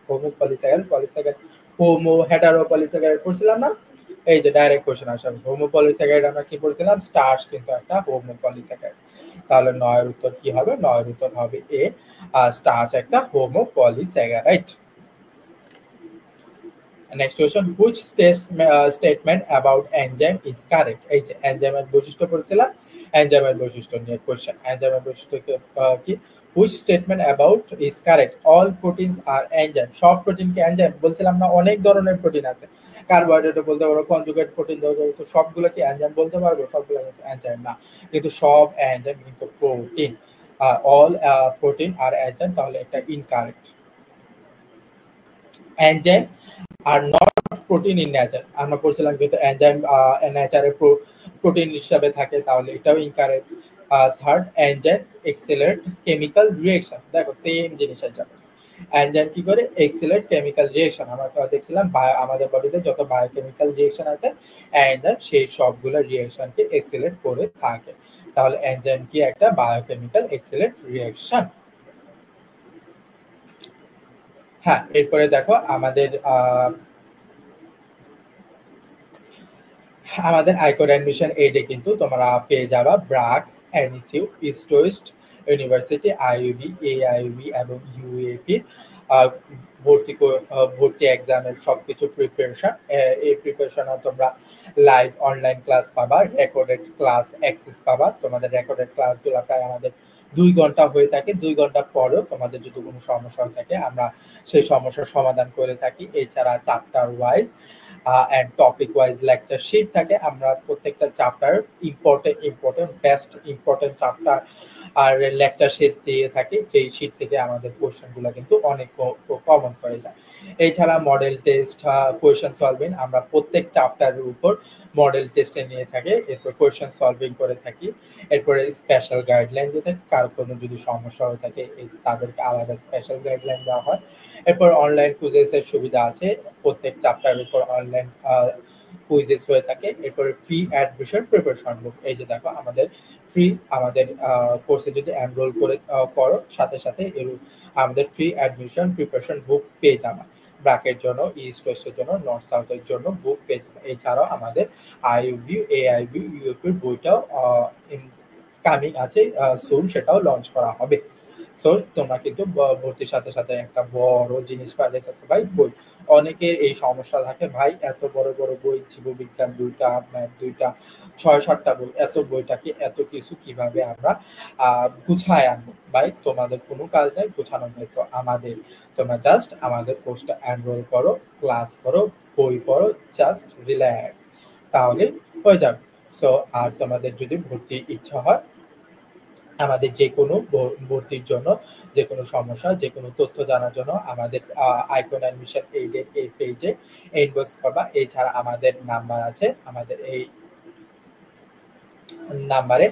পলিস্যাকারাইড, হোমো হেটারোপলিস্যাকারাইড পড়ছিলাম না, এই যে ডাইরেক্ট কোশ্চেন আসা। হোমোপলিস্যাকারাইড আমরা কি পড়ছিলাম? স্টার্চ কিন্তু একটা হোমোপলিস্যাকারাইড। তাহলে 9 এর উত্তর কি হবে? 9 এর উত্তর হবে এ, স্টার্চ একটা homopolysaccharide. Next question, which statement about enzyme is correct? এই যে এনজাইমের বৈশিষ্ট্য পড়ছিলাম, এনজাইমের বৈশিষ্ট্য নিয়ে কোশ্চেন। এনজাইমের বৈশিষ্ট্য কি? Which statement about is correct? All proteins are enzyme. সব প্রোটিন কি এনজাইম? বলছিলাম না অনেক ধরনের প্রোটিন আছে। কার্বোহাইড্রেট বলতে পারো, কনজুগেট প্রোটিন দেওয়া যাবে, তো সবগুলো কি এনজাইম বলতে পারবো? সবগুলো কিন্তু এনজাইম না, কিন্তু সব এনজাইম কিন্তু প্রোটিন। অল প্রোটিন আর এনজাইম, তাহলে এটা incorrect. Enzyme are not protein in nature, আমরা বলছিলাম কিন্তু এনজাইম নেচারে প্রোটিন হিসাবে থাকে, তাহলে এটাও incorrect. Third, enzyme accelerate chemical reaction, দেখো সেম জিনিস আছে। এনজাইম কি করে? Accelerate chemical reaction. আমরা দেখছিলাম আমাদের বডিতে যত বায়োকেমিক্যাল রিঅ্যাকশন আছে এনজাইম সেই সবগুলো রিঅ্যাকশনকে এক্সেলারেট করে থাকে। তাহলে এনজাইম কি? একটা বায়োকেমিক্যাল এক্সেলারেট রিঅ্যাকশন। হ্যাঁ, এরপরে দেখো আমাদের আইকন অ্যাডমিশন এইডে কিন্তু তোমরা পেয়ে যাবা ব্র্যাক, এনইসিউ, ইস্ট ওয়েস্ট ইউনিভার্সিটি, আইইউবি, এআইইউবি এবং ইউএপি ভর্তি এক্সামের সবকিছু প্রিপারেশন। এই প্রিপারেশনে তোমরা লাইভ অনলাইন ক্লাস পাবা, রেকর্ডেড ক্লাস অ্যাক্সেস পাবা। তোমাদের রেকর্ডেড ক্লাসগুলো প্রায় আমাদের 2 ঘন্টা হয়ে থাকে। 2 ঘন্টা পরেও তোমাদের যদি কোনো সমস্যা থাকে আমরা সেই সমস্যার সমাধান করে থাকি। এছাড়া chapter wise and topic wise lecture sheet থাকে। আমরা প্রত্যেকটা চ্যাপ্টার ইম্পর্টেন্ট চ্যাপ্টার আর লেকচার শিট দিয়ে থাকি, যেই শিট থেকে আমাদের কোশ্চেনগুলো কিন্তু অনেক কমন হয়ে যায়। এছাড়া মডেল টেস্ট, কোয়েশ্চেন সলভিং, আমরা প্রত্যেক চ্যাপ্টারের উপর মডেল টেস্টে নিয়ে থাকি, এরপর কোয়েশ্চেন সলভিং করে থাকি। এরপরে স্পেশাল গাইডলাইন দিয়ে থাকে, কার কোনো যদি সমস্যা হয়ে থাকে তাদেরকে আলাদা স্পেশাল গাইডলাইন দেওয়া হয়। এরপর অনলাইন কুইজেসের সুবিধা আছে, প্রত্যেক চ্যাপ্টারের উপর অনলাইন কুইজেস হয়ে থাকে। এরপর ফ্রি অ্যাডমিশন প্রিপারেশন বুক, এই যে দেখো আমাদের ফ্রি, আমাদের কোর্সে যদি এনরোল করে করো সাথে সাথে আমাদের ফ্রি অ্যাডমিশন প্রিপারেশন বুক পেয়ে যাবে। ব্র্যাকের জন্য, ইস্ট ওয়েস্টের জন্য, নর্থ সাউথের জন্য বুক পেয়ে যাবে। এছাড়াও আমাদের আইইউবি, এআইবি, ইউপির বইটাও কামিং আছে, সুন সেটাও লঞ্চ করা হবে। সো তোমরা কিন্তু ভর্তির সাথে সাথে একটা বড় জিনিস পাওয়া যাইতেছে ভাই, বই। অনেকের এই সমস্যা থাকে, ভাই এত বড় বড় বই, জীববিজ্ঞান 2টা, ম্যাথ 2টা, 6-7টা বই, এত বইটাকে এত কিছু কিভাবে আমরা গুছায় আনবো? ভাই তোমাদের কোনো কাজ নাই গুছানোর দায়িত্ব আমাদের। তোমরা জাস্ট আমাদের কোর্সটা এনরোল করো, ক্লাস করো, বই পড়ো, জাস্ট রিল্যাক্স, তাহলে হয়ে যাবে। সো আর তোমাদের যদি ভর্তির ইচ্ছা হয়, আমাদের যে কোনো ভর্তির জন্য, যে কোনো সমস্যা, যে কোনো তথ্য জানার জন্য আমাদের আইকন অ্যাডমিশন এইডের এই পেজে ইনবক্স করবা। এছাড়া আমাদের নাম্বার আছে, আমাদের এই নাম্বারে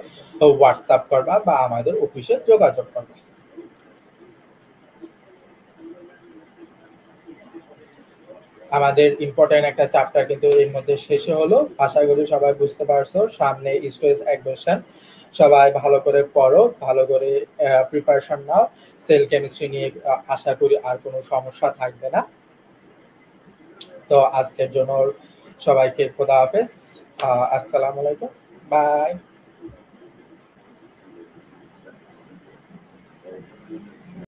হোয়াটসঅ্যাপ করবা বা আমাদের অফিসে যোগাযোগ করবা। আমাদের ইম্পর্টেন্ট একটা চ্যাপ্টার কিন্তু এর মধ্যে শেষে হলো। আশা করি সবাই বুঝতে পারছো। সামনে ইস্ট ওয়েস্ট অ্যাডমিশন, সবাই ভালো করে পড়ো, ভালো করে প্রিপারেশন নাও। সেল কেমিস্ট্রি নিয়ে আশা করি আর কোনো সমস্যা থাকবে না। তো আজকের জন্য সবাইকে খোদা হাফেজ, আসসালামু আলাইকুম, বাই।